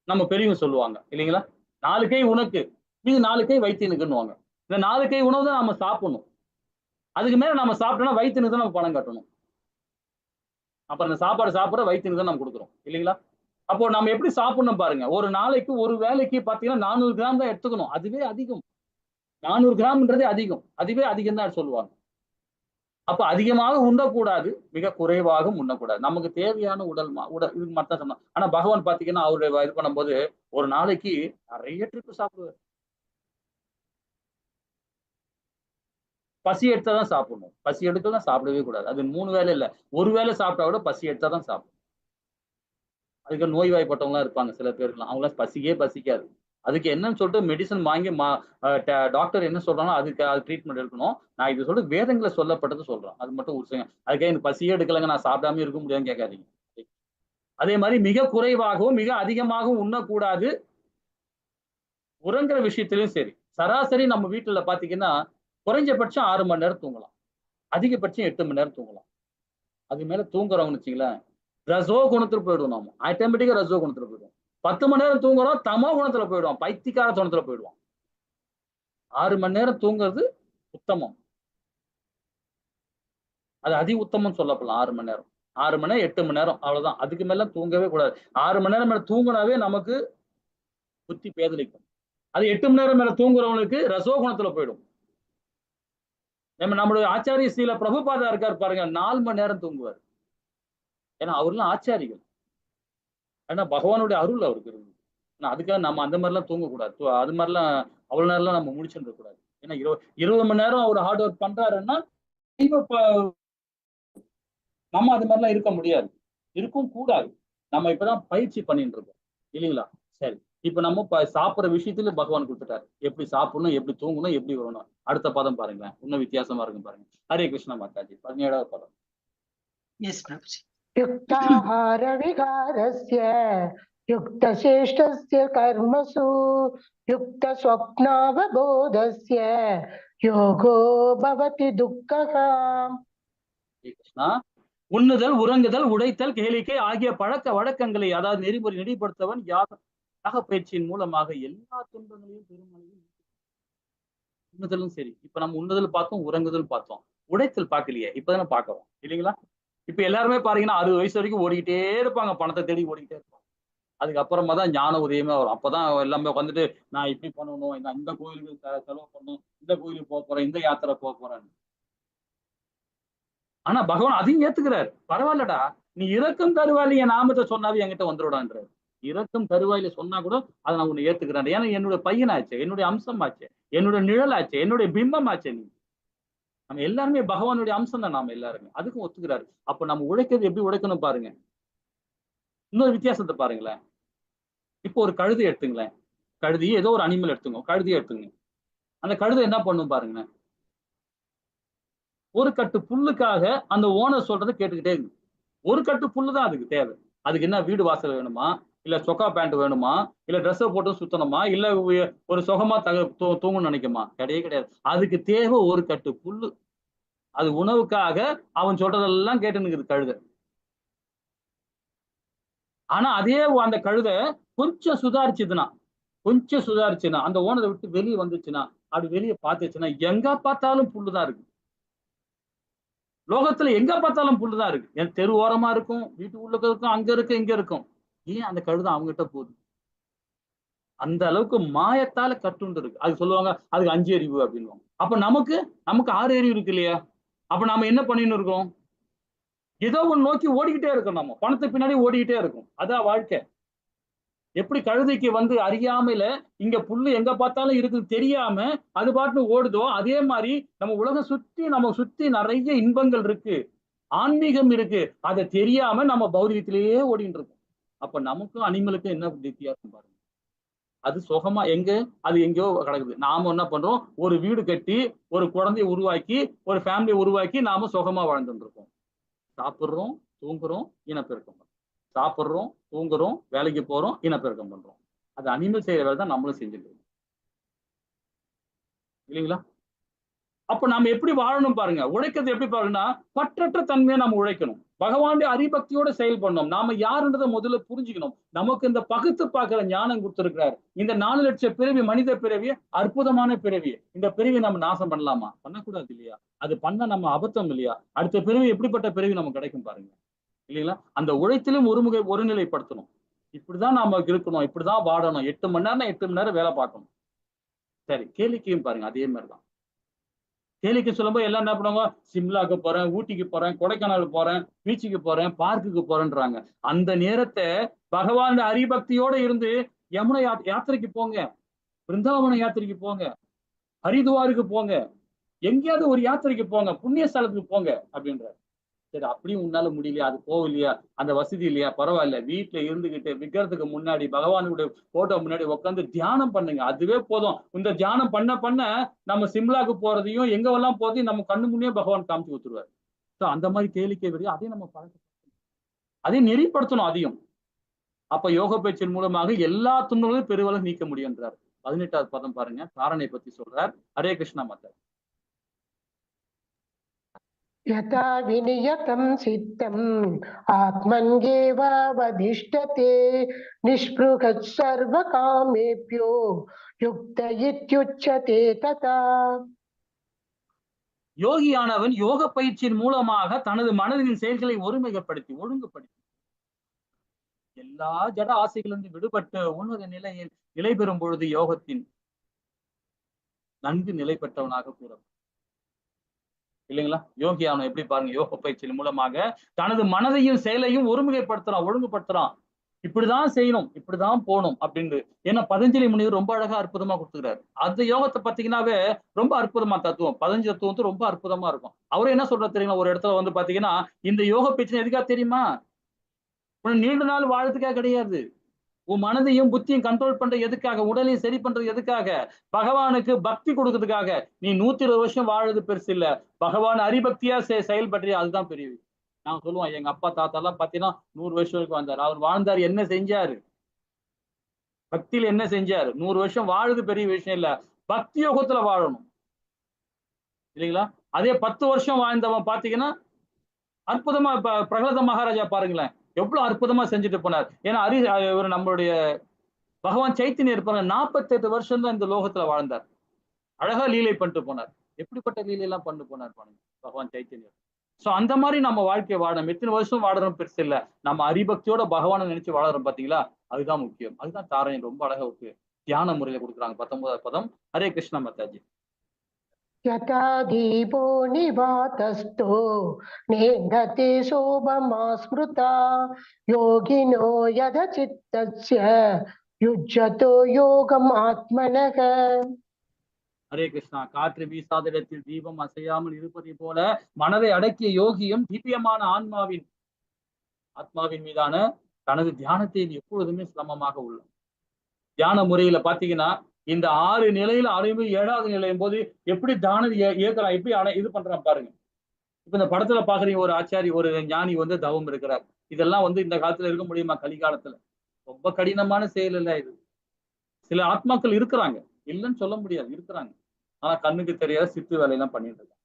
நம்ம பெரியவங்க சொல்லுவாங்க இல்லைங்களா? 4 கை உனக்கு, நீங்க 4 கை வைத்தியனுக்குன்னுவாங்க. இந்த 4 கை உணவு தான் நம்ம சாப்பிடணும். அதுக்கு மேல நம்ம சாப்பிட்டோம்னா வைத்தியனுக்கு தான் நம்ம பணம் கட்டணும். அப்புறம் இந்த சாப்பாடு சாப்பிட வைத்தியனுக்கு தான் நம்ம கொடுக்குறோம் இல்லைங்களா? அப்போ நம்ம எப்படி சாப்பிடணும் பாருங்க. ஒரு நாளைக்கு ஒரு வேலைக்கு பாத்தீங்கன்னா 400 கிராம் தான் எடுத்துக்கணும். அதுவே அதிகம். 400 கிராம்ன்றதே அதிகம். அதுவே அதிகம் தான் சொல்லுவாங்க. அப்ப அதிகமாக உண்ணக்கூடாது, மிக குறைவாகவும் உண்ணக்கூடாது. நமக்கு தேவையான உடல் இதுக்கு மட்டும் தான் சொன்னோம். ஆனா பகவான் பாத்தீங்கன்னா அவருடைய இது பண்ணும்போது ஒரு நாளைக்கு நிறைய ட்ரிப் சாப்பிடுவார். பசி எடுத்தா தான் சாப்பிடணும். பசி எடுக்கலாம் சாப்பிடவே கூடாது. அது 3 வேலை இல்ல. ஒரு வேளை சாப்பிட்டா கூட பசி எடுத்தா தான் சாப்பிடணும். அதுக்கு நோய்வாய்ப்பட்டவங்களாம் இருப்பாங்க சில பேருக்குலாம். அவங்களாம் பசிக்கே பசிக்காது. அதுக்கு என்னன்னு சொல்லிட்டு மெடிசன் வாங்கி டாக்டர் என்ன சொல்றாங்களோ அதுக்கு ட்ரீட்மெண்ட் எடுக்கணும். நான் இது சொல்லிட்டு வேதங்களை சொல்லப்பட்டது சொல்றேன். அது மட்டும் ஒரு அதுக்கே எனக்கு பசியே எடுக்கலங்க, நான் சாப்பிடாம இருக்க முடியாதுன்னு கேட்காதீங்க. அதே மாதிரி மிக குறைவாகவும் மிக அதிகமாகவும் உண்ணக்கூடாது. உறங்குற விஷயத்திலும் சரி. சராசரி நம்ம வீட்டுல பாத்தீங்கன்னா குறைஞ்சபட்சம் 6 மணி நேரம் தூங்கலாம். அதிகபட்சம் 8 மணி நேரம் தூங்கலாம். அது மேல தூங்குறவங்கன்னு வச்சுங்களேன், ரசோ குணத்துல போயிடுவோம். நாம ஆட்டோமேட்டிக்கா ரசோ குணத்துல போயிடுவோம். 10 மணி நேரம் தூங்குறோம், தமோ குணத்துல போயிடுவோம், பைத்தியக்கார குணத்துல போயிடுவோம். 6 மணி நேரம் தூங்குறது உத்தமம். அது அதி உத்தமம் சொல்லப்படலாம். 6 மணி நேரம், 6 மணி நேரம், 8 மணி நேரம், அவ்வளவுதான். அதுக்கு மேல தூங்கவே கூடாது. 6 மணி நேரம் மேல தூங்குனாவே நமக்கு புத்தி பேதலிக்கும். அது 8 மணி நேரம் மேல தூங்குறவங்களுக்கு ரசோ குணத்துல போயிடும். நம்மளுடைய ஆச்சாரிய ஸ்ரீல பிரபுபாதா இருக்காரு பாருங்க, 4 மணி நேரம் தூங்குவார். ஏன்னா அவர்லாம் ஆச்சாரிகள். ஏன்னா பகவானுடைய அருள் அவருக்கு இருக்கு. அதுக்காக நம்ம அந்த மாதிரிலாம் தூங்கக்கூடாது. அது மாதிரிலாம் அவ்வளவு நேரம்லாம் நம்ம முடிச்சுட்டு கூடாது. ஏன்னா 20 மணி நேரம் அவர் ஹார்ட் ஒர்க் பண்றாருன்னா நம்ம அது மாதிரிலாம் இருக்க முடியாது, இருக்கும் கூடாது. நம்ம இப்பதான் பயிற்சி பண்ணிட்டு இருக்கோம் இல்லைங்களா? சரி, இப்ப நம்ம சாப்பிடுற விஷயத்துல பகவான் கொடுத்துட்டாரு. எப்படி சாப்பிடணும், எப்படி தூங்கணும், எப்படி வரணும். அடுத்த பதம் பாருங்களேன், இன்னும் வித்தியாசமா இருக்கும் பாருங்க. ஹரே கிருஷ்ண மாதாஜி, 17வது பதம். எஸ் பிரபுஜி. யுக்தாஹார விகாரஸ்ய யுக்தசேஷ்டஸ்ய கர்மசு யுக்த ஸ்வப்னாவபோதஸ்ய யோகோ பவதி துக்கஹாம். கிருஷ்ணா, உண்ணுதல், உறங்குதல், உடைத்தல், கேளிக்கை ஆகிய பழக்க வழக்கங்களை, அதாவது நெறிமுறை நெறிப்படுத்தவன் யாக பயிற்சியின் மூலமாக எல்லா துன்பங்களையும் பெருமளையும். உண்ணுதலும் சரி, இப்ப நம்ம உண்ணுதல் பார்த்தோம், உறங்குதல் பார்த்தோம், உடைத்தல் பார்க்கலையே, இப்பதானே பாக்குறோம் இல்லைங்களா? இப்ப எல்லாருமே பாத்தீங்கன்னா 60 வயசு வரைக்கும் ஓடிக்கிட்டே இருப்பாங்க, பணத்தை தேடி ஓடிக்கிட்டே இருப்பாங்க. அதுக்கப்புறமா தான் ஞான உதயமே வரும். அப்பதான் எல்லாமே வந்துட்டு நான் இப்படி பண்ணணும், இந்த கோயிலுக்கு செலவு பண்ணணும், இந்த கோயிலுக்கு போக போறேன், இந்த யாத்திரை போக போறேன்னு. ஆனா பகவான் அதையும் ஏத்துக்கிறாரு. பரவாயில்லடா, நீ இறக்கும் தருவாயில என் நாமத்தை சொன்னாவே என்கிட்ட வந்துடுடான்றாரு. இறக்கும் தருவாயில சொன்னா கூட அதை நான் உன்னை ஏத்துக்கிறேன். ஏன்னா என்னுடைய பையனாச்சு, என்னுடைய அம்சம் ஆச்சு, என்னுடைய நிழலாச்சு, என்னுடைய பிம்பம் ஆச்சு. நீ நம்ம எல்லாருமே பகவானுடைய அம்சம் தான். நாம எல்லாருமே அதுக்கும் ஒத்துக்கிறாரு. அப்ப நம்ம உழைக்கிறது எப்படி உழைக்கணும் பாருங்க. இன்னொரு வித்தியாசத்தை பாருங்களேன். இப்போ ஒரு கழுதை எடுத்துங்களேன், கழுதி ஏதோ ஒரு அனிமல் எடுத்துங்க, கழுதியை எடுத்துங்க. அந்த கழுதை என்ன பண்ணும் பாருங்க, ஒரு கட்டு புல்லுக்காக அந்த ஓனர் சொல்றதை கேட்டுக்கிட்டே இருக்கு. ஒரு கட்டு புல்லு தான் அதுக்கு தேவை. அதுக்கு என்ன வீடு வாசல் வேணுமா, இல்ல சொக்கா பேண்ட் வேணுமா, இல்ல ட்ரெஸ்ஸை போட்டு சுத்தணுமா, இல்ல ஒரு சுகமா தூங்கணும்னு நினைக்குமா? கிடையவே கிடையாது. அதுக்கு தேவை ஒரு கட்டு புல்லு. அது உணவுக்காக அவன் சொல்றதெல்லாம் கேட்டுன்னு இருக்குது கழுதை. ஆனா அதே அந்த கழுதை கொஞ்சம் சுதாரிச்சுன்னா அந்த ஓனரை விட்டு வெளியே வந்துச்சுன்னா, அப்படி வெளியே பார்த்துச்சுன்னா எங்க பார்த்தாலும் புல்லுதான் இருக்கு. லோகத்துல எங்க பார்த்தாலும் புல்லுதான் இருக்கு. என் தெரு ஓரமா இருக்கும், வீட்டு உள்ள இருக்கும், அங்க இருக்கு, இங்க இருக்கும். ஏன் அந்த கழுதை அவங்ககிட்ட போகுது? அந்த அளவுக்கு மாயத்தால கட்டுண்டு இருக்கு. அது சொல்லுவாங்க அதுக்கு 5 அறிவு அப்படின்னு. அப்ப நமக்கு 6 அறிவு இருக்கு இல்லையா? அப்ப நாம என்ன பண்ணின்னு இருக்கோம்? ஏதோ ஒண்ணு நோக்கி ஓடிக்கிட்டே இருக்கோம். நம்ம பணத்தை பின்னாடி ஓடிக்கிட்டே இருக்கும். அதான் வாழ்க்கை. எப்படி கழுதைக்கு வந்து அறியாமையில இங்க புல்லு எங்க பார்த்தாலும் இருக்குது தெரியாம அது பாட்டு ஓடுதோ, அதே மாதிரி நம்ம உலகம் சுத்தி நிறைய இன்பங்கள் இருக்கு, ஆன்மீகம் இருக்கு. அதை தெரியாம நம்ம பௌதிகத்திலேயே ஓடிட்டு இருக்கோம். அப்ப நமக்கும் அனிமலுக்கும் என்ன வித்தியாசம் பாருங்க. அது சுகமா அது எங்கேயோ கிடக்குது. நாம என்ன பண்றோம், ஒரு வீடு கட்டி ஒரு குழந்தையை உருவாக்கி ஒரு ஃபேமிலியை உருவாக்கி நாம சுகமா வாழ்ந்துட்டு இருக்கோம். சாப்பிடுறோம், தூங்குறோம், இனப்பெருக்கம் பண்றோம். சாப்பிடுறோம், தூங்குறோம், வேலைக்கு போறோம், இனப்பெருக்கம் பண்றோம். அது அனிமல் செய்யற வேலை தான் நம்மளும் செஞ்சுட்டு இருக்கோம். இல்லைங்களா? அப்ப நாம எப்படி வாழணும் பாருங்க. உழைக்கிறது எப்படி பாருங்கன்னா, பற்றற்ற தன்மையை நம்ம உழைக்கணும். பகவானுடைய அறிபக்தியோட செயல்படணும். நாம யாருன்றதை முதல்ல புரிஞ்சுக்கணும். நமக்கு இந்த பகுத்து பார்க்கிற ஞானம் கொடுத்திருக்கிறார். இந்த 4 லட்சம் பிறவி, மனித பிறவி அற்புதமான பிறவி. இந்த பிறவி நம்ம நாசம் பண்ணலாமா? பண்ணக்கூடாது இல்லையா? அது பண்ண நம்ம அபத்தம் இல்லையா? அடுத்த பிறவி எப்படிப்பட்ட பிறவி நமக்கு கிடைக்கும் பாருங்க. இல்லைங்களா? அந்த உழைத்திலும் ஒருநிலைப்படுத்தணும். இப்படிதான் நாம இருக்கணும், இப்படிதான் வாழணும். 8 மணி நேரம் 8 மணி நேரம் வேலை பார்க்கணும். சரி, கேளிக்கையும் பாருங்க அதே மாதிரிதான். கேளிக்கை சொல்லும்போது எல்லாம் என்ன பண்ணுவாங்க, சிம்லாக்கு போறேன், ஊட்டிக்கு போறேன், கொடைக்கானல் போறேன், பீச்சுக்கு போறேன், பார்க்குக்கு போறேன்றாங்க. அந்த நேரத்தை பகவான் ஹரிபக்தியோட இருந்து யமுனை யாத்திரைக்கு போங்க, பிருந்தாவன யாத்திரைக்கு போங்க, ஹரிதுவாருக்கு போங்க, எங்கேயாவது ஒரு யாத்திரைக்கு போங்க, புண்ணிய ஸ்தலத்துக்கு போங்க அப்படின்றாரு. சரி, அப்படியும் உன்னால முடியலையா, அது போகலையா, அந்த வசதி இல்லையா, பரவாயில்ல, வீட்டுல இருந்துகிட்டு விக்கிரத்துக்கு முன்னாடி பகவானுடைய போட்டோ முன்னாடி உட்காந்து தியானம் பண்ணுங்க, அதுவே போதும். இந்த தியானம் பண்ண பண்ண நம்ம சிம்லாக்கு போறதையும் எங்கெல்லாம் போறதையும் நம்ம கண்ணு முன்னே பகவான் காமிச்சு கொடுத்துருவாரு. அந்த மாதிரி கேளிக்கை வரையும் அதையும் நம்ம பழக்கப்படுத்தணும், அதையும் நெறிப்படுத்தணும் அதையும். அப்ப யோக பயிற்சியின் மூலமாக எல்லா துன்பங்களையும் பெருவளவு நீக்க முடியும்ன்றார். 18வது பதம் பாருங்க, தாரணை பத்தி சொல்றார். ஹரே கிருஷ்ணா மாதா. यथा विनियतं सिद्धम् आत्मन्येवावतिष्ठते निःस्पृहः सर्वकामेभ्यो युक्त इत्युच्यते तथा. யோகியானவன் யோக பயிற்சியின் மூலமாக தனது மனதின் செயல்களை ஒருமுகப்படுத்தி ஒழுங்குபடுத்தி எல்லா ஜட ஆசைகளிலிருந்து விடுபட்டு உன்னத நிலையில் நிலை பெறும் பொழுது யோகத்தின் நன்கு நிலை பெற்றவனாக கூறப்படும். இல்லைங்களா? யோகியானவன் எப்படி பாருங்க, யோக பயிற்சியின் மூலமாக தனது மனதையும் செயலையும் ஒருமுகப்படுத்துறான், ஒழுங்குபடுத்துறான். இப்படிதான் செய்யணும், இப்படிதான் போகணும் அப்படின்னு. ஏன்னா பதஞ்சலி முனிவர் ரொம்ப அழகா அற்புதமா கொடுத்துக்கிறாரு. அந்த யோகத்தை பார்த்தீங்கன்னாவே ரொம்ப அற்புதமா தத்துவம், பதஞ்சலி தத்துவம் வந்து ரொம்ப அற்புதமா இருக்கும். அவரே என்ன சொல்றாரு தெரியுமா, ஒரு இடத்துல வந்து பாத்தீங்கன்னா, இந்த யோக பயிற்சி எதுக்காக தெரியுமா, நீண்ட நாள் வாழறதுக்காக கிடையாது. உன் மனதையும் புத்தியும் கண்ட்ரோல் பண்ற எதுக்காக, உடலையும் சரி பண்றது எதுக்காக, பகவானுக்கு பக்தி கொடுக்கறதுக்காக. நீ 120 வருஷம் வாழறது பெருசு இல்ல, பகவான் ஹரிபக்தியா செயல்பற்றிய அதுதான் பெரிய விஷயம். நான் சொல்லுவேன், எங்க அப்பா தாத்தா எல்லாம் பாத்தீங்கன்னா 100 வருஷம் வரைக்கும் வந்தாரு. அவர் வாழ்ந்தாரு, என்ன செஞ்சாரு, பக்தியில என்ன செஞ்சாரு. 100 வருஷம் வாழுது பெரிய விஷயம் இல்ல, பக்தி யோகத்துல வாழணும். இல்லைங்களா? அதே 10 வருஷம் வாழ்ந்தவன் பாத்தீங்கன்னா அற்புதமா, பிரகலாத மகாராஜா பாருங்களேன், எவ்வளவு அற்புதமா செஞ்சுட்டு போனார். ஏன்னா இவர் நம்மளுடைய பகவான் சைத்தன்யர் இருப்பாங்க, 48 வருஷம் தான் இந்த லோகத்துல வாழ்ந்தார். அழகா லீலை பண்ணிட்டு போனார். எப்படிப்பட்ட லீலை எல்லாம் பண்ணு போனார் பாருங்க பகவான் சைத்தன்யர். சோ அந்த மாதிரி நம்ம வாழ்க்கையை வாழணும். எத்தனை வருஷம் வாழறோம் பெருசு இல்ல, நம்ம ஹரிபக்தியோட பகவானை நினைச்சு வாழறோம் பாத்தீங்களா, அதுதான் முக்கியம். அதுதான் தாரணை ரொம்ப அழகா இருக்கு, தியான முறையில கொடுக்குறாங்க. 19வது பதம். ஹரே கிருஷ்ணா மாதாஜி. यथा दीपो निवातस्थो नेङ्गते शोभमा स्मृता योगिनो यदचित्तस्य युज्यतो योगमात्मनः. ஹரே கிருஷ்ணா. காற்று வீசாத இடத்தில் தீபம் அசையாமல் இருப்பதை போல மனதை அடக்கிய யோகியும் திவ்யமான ஆத்மாவின் மீதான தனது தியானத்தை எப்பொழுதுமே சிரமமாக உள்ள தியான முறையில பாத்தீங்கன்னா, இந்த 6 நிலையில 7வது நிலையும் போது எப்படி தியானம் இயக்கலாம், எப்படி இது பண்றான் பாருங்க. இப்ப இந்த படத்துல பாக்குறீங்க, ஒரு ஆச்சாரி, ஒரு ஞானி வந்து தவம் இருக்கிறார். இதெல்லாம் வந்து இந்த காலத்துல இருக்க முடியுமா, கலிகாலத்துல? ரொம்ப கடினமான செயல் இல்ல இது. சில ஆத்மாக்கள் இருக்கிறாங்க, இல்லைன்னு சொல்ல முடியாது, இருக்கிறாங்க. ஆனா கண்ணுக்கு தெரியாத சித்து வேலையெல்லாம் பண்ணிட்டு இருக்காங்க.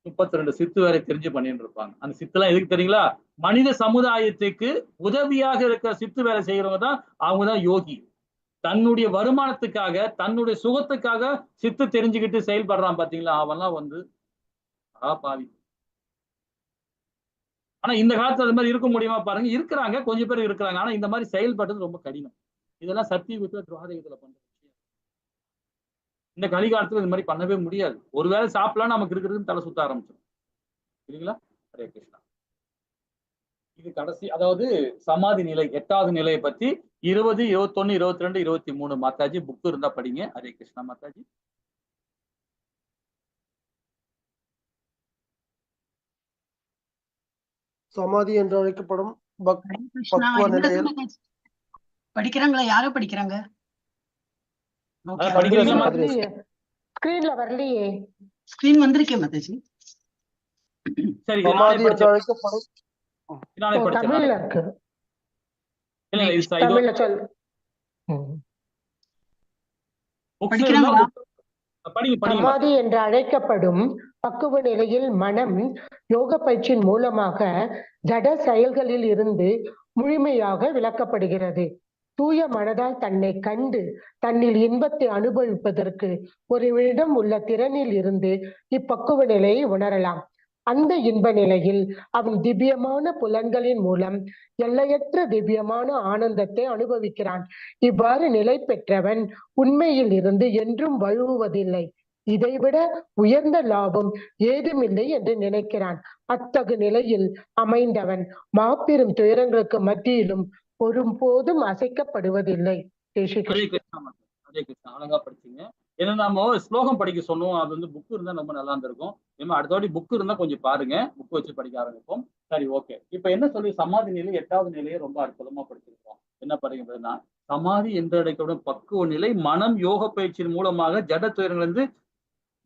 32 சித்து வேலை தெரிஞ்சு பண்ணிட்டு இருப்பாங்க. அந்த சித்துலாம் எதுக்கு தெரியுங்களா, மனித சமுதாயத்துக்கு உதவியாக இருக்கிற சித்து வேலை செய்யறவங்க தான், அவங்கதான் யோகி. தன்னுடைய வருமானத்துக்காக, தன்னுடைய சுகத்துக்காக சித்து தெரிஞ்சுக்கிட்டு செயல்படுறான் பாத்தீங்களா, அவன்லாம் வந்து பாவி. ஆனா இந்த காலத்துல அது மாதிரி இருக்க முடியுமா பாருங்க, இருக்கிறாங்க, கொஞ்சம் பேர் இருக்கிறாங்க. ஆனா இந்த மாதிரி செயல்படுறது ரொம்ப கடினம். இதெல்லாம் சத்தியுகத்துல துவாதயுகத்துல பண்ற விஷயம். இந்த கலிகாலத்துல இந்த மாதிரி பண்ணவே முடியாது. ஒருவேளை சாப்பிடலாம், நமக்கு இருக்கிறதுன்னு தலை சுத்த ஆரம்பிச்சிடும். இல்லைங்களா? ஹரே கிருஷ்ணா. இது கடைசி, அதாவது சமாதி நிலை 8வது நிலையை பத்தி 20, 21, 22, 23 மாதாஜி புக் இருந்தா படிங்க. ஹரே கிருஷ்ணா மாதாஜி. சமாதி என்று அழைக்கப்படும் ஹரே கிருஷ்ணா. பக்குவ எங்க நிலையில் மாதாஜி படிக்கிறாங்களா? யாரோ படிக்கிறாங்க? ஓகே. அதான் படிக்கிறீங்க ஸ்கிரீன்ல மாதாஜி. வரலையே. ஸ்கிரீன்ல வரலையே. ஸ்கிரீன் வந்திருக்கேன் மாதாஜி. சரி, இது நானே சமாதி என்று படிச்சேன். அழைக்கப்படும் நானே ஓ, படிச்சேன். தமிழ்ல நானே இருக்கு. இல்ல இல்ல, இது தமிழ்ல சொல். புக்ஸ் இருந்தா படிக்கிறாங்களா? படிங்க படிங்க சமாதி மாதாஜி. என்று அழைக்கப்படும் பக்குவ நிலையில் மனம் யோக பயிற்சியின் மூலமாக ஜட செயல்களில் இருந்து முழுமையாக விலக்கப்படுகிறது. தூய மனதால் தன்னை கண்டு தன்னில் இன்பத்தை அனுபவிப்பதற்கு ஒருவரிடம் உள்ள திறனில் இருந்து இப்பக்குவ நிலையை உணரலாம். அந்த இன்ப நிலையில் அவன் திவ்யமான புலன்களின் மூலம் எல்லையற்ற திவ்யமான ஆனந்தத்தை அனுபவிக்கிறான். இவ்வாறு நிலை பெற்றவன் உண்மையில் இருந்து என்றும் வழுவுவதில்லை. இதைவிட உயர்ந்த லாபம் ஏதுமில்லை என்று நினைக்கிறான். அத்தகு நிலையில் அமைந்தவன் மாபெரும் துயரங்களுக்கு மத்தியிலும் ஒருபோதும் அசைக்கப்படுவதில்லை. ஹரே கிருஷ்ணா மாதாஜி. ஹரே கிருஷ்ணா. அழகா படிச்சீங்க. ஏன்னா நம்ம ஸ்லோகம் படிக்க சொன்னோம். அது வந்து புக் இருந்தா ரொம்ப நல்லா இருந்திருக்கும். ஏன்னா அடுத்த வாட்டி புக் இருந்தா கொஞ்சம் பாருங்க. புக் வச்சு படிக்க ஆரம்பிப்போம். சரி, ஓகே. இப்ப என்ன சொல்லி சமாதி நிலை 8வது நிலையை ரொம்ப அற்புதமா படிச்சிருக்கோம். என்ன படிக்கிறதுனா, சமாதி என்று அழைக்கப்படும் பக்குவ நிலை மனம் யோக பயிற்சியின் மூலமாக ஜட துயரங்களிலிருந்து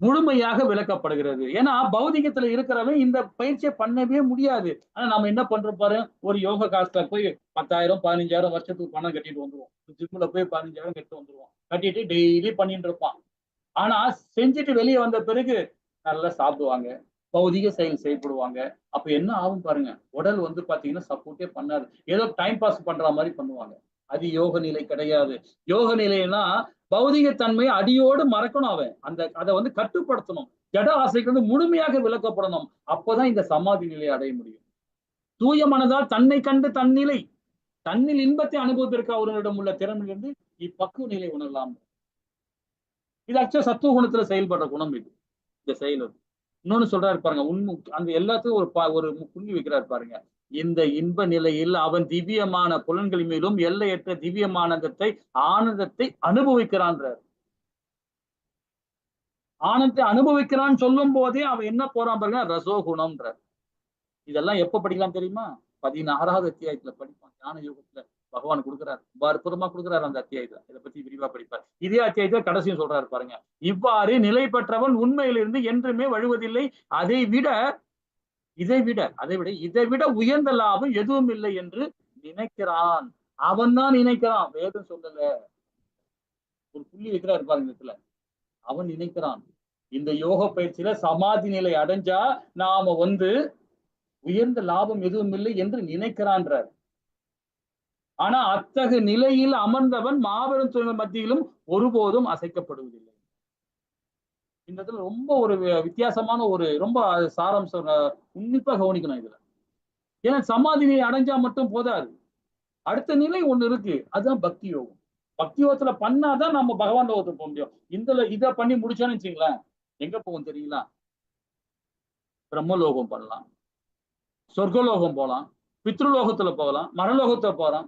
முழுமையாக விளக்கப்படுகிறது. ஏன்னா பௌதிகத்துல இருக்கிறவன் இந்த பயிற்சியை பண்ணவே முடியாது. ஆனா நம்ம என்ன பண்றோம் பாரு, ஒரு யோகா கிளாஸ்ல போய் 10,000 15,000 வருஷத்துக்கு பணம் கட்டிட்டு வந்துருவோம். ஜிம்ல போய் 15,000 கட்டிட்டு வந்துருவோம். கட்டிட்டு டெய்லி பண்ணிட்டு இருப்பான். ஆனா செஞ்சுட்டு வெளியே வந்த பிறகு நல்லா சாப்பிடுவாங்க, பௌதிக செயல் செயல்படுவாங்க. அப்ப என்ன ஆகும் பாருங்க, உடல் வந்து பாத்தீங்கன்னா சப்போர்ட்டே பண்ணாது. ஏதோ டைம் பாஸ் பண்ற மாதிரி பண்ணுவாங்க. அது யோக நிலை கிடையாது. யோக நிலைன்னா பௌதிக தன்மையை அடியோடு மறக்கணும். அவன் அதை வந்து கட்டுப்படுத்தணும். ஜட ஆசைக்கு வந்து முழுமையாக விளக்கப்படணும். அப்பதான் இந்த சமாதி நிலையை அடைய முடியும். தூய மனதால் தன்னை கண்டு தன்னிலை தன்னில் இன்பத்தை அனுபவத்திற்கு அவர்களிடம் உள்ள திறமையிலிருந்து இப்பக்குவ நிலை உணரலாம். இது ஆக்சுவலா சத்துவ குணத்துல செயல்படுற குணம் இது. இந்த செயல் இன்னொன்னு சொல்றாரு பாருங்க, அந்த எல்லாத்துக்கும் ஒரு புள்ளி வைக்கிறாரு பாருங்க. இந்த இன்ப நிலையில் அவன் திவ்யமான புலன்களின் மேலும் எல்லையற்ற திவ்யமானந்தத்தை ஆனந்தத்தை அனுபவிக்கிறான்றார். ஆனந்தத்தை அனுபவிக்கிறான்னு சொல்லும் போதே அவன் என்ன போறான் பாருங்க, ரசோகுணம்ன்றார். இதெல்லாம் எப்ப படிக்கலாம் தெரியுமா? 16வது அத்தியாயத்துல படிப்பான். ஞான யோகத்துல பகவான் கொடுக்கிறார். ரொம்ப அற்புதமா கொடுக்கிறார் அந்த அத்தியாயத்துல. இதை பத்தி விரிவா படிப்பார். இதே அத்தியாயத்துல கடைசியும் சொல்றாரு பாருங்க. இவ்வாறு நிலை பெற்றவன் உண்மையிலிருந்து என்றுமே வழுவதில்லை. இதை விட உயர்ந்த லாபம் எதுவும் இல்லை என்று நினைக்கிறான். அவன் தான் நினைக்கிறான், வேதம் சொல்லல. ஒரு புள்ளி வைக்கிறார் பாருங்க இடத்துல. அவன் நினைக்கிறான். இந்த யோக பயிற்சியில சமாதி நிலை அடைஞ்சா நாம வந்து உயர்ந்த லாபம் எதுவும் இல்லை என்று நினைக்கிறான்றார். ஆனா அத்தகு நிலையில் அமர்ந்தவன் மாபெரும் துன்ப மத்தியிலும் ஒருபோதும் அசைக்கப்படுவதில்லை. இந்த இடத்துல ரொம்ப ஒரு வித்தியாசமான ஒரு ரொம்ப சாராம்சம் உன்னிப்பா கவனிக்கணும் இதுல. ஏன்னா சமாதி நிலை அடைஞ்சா மட்டும் போதாது. அடுத்த நிலை ஒண்ணு இருக்கு, அதுதான் பக்தி யோகம். பக்தி யோகத்துல பண்ணாதான் நம்ம பகவான் லோகத்துக்கு போக முடியும். இதை பண்ணி முடிச்சான்னு வச்சுங்களேன், எங்க போகும் தெரியுங்களா? பிரம்மலோகம் பண்ணலாம், சொர்க்கலோகம் போகலாம், பித்ருலோகத்துல போகலாம், மரலோகத்துல போகலாம்,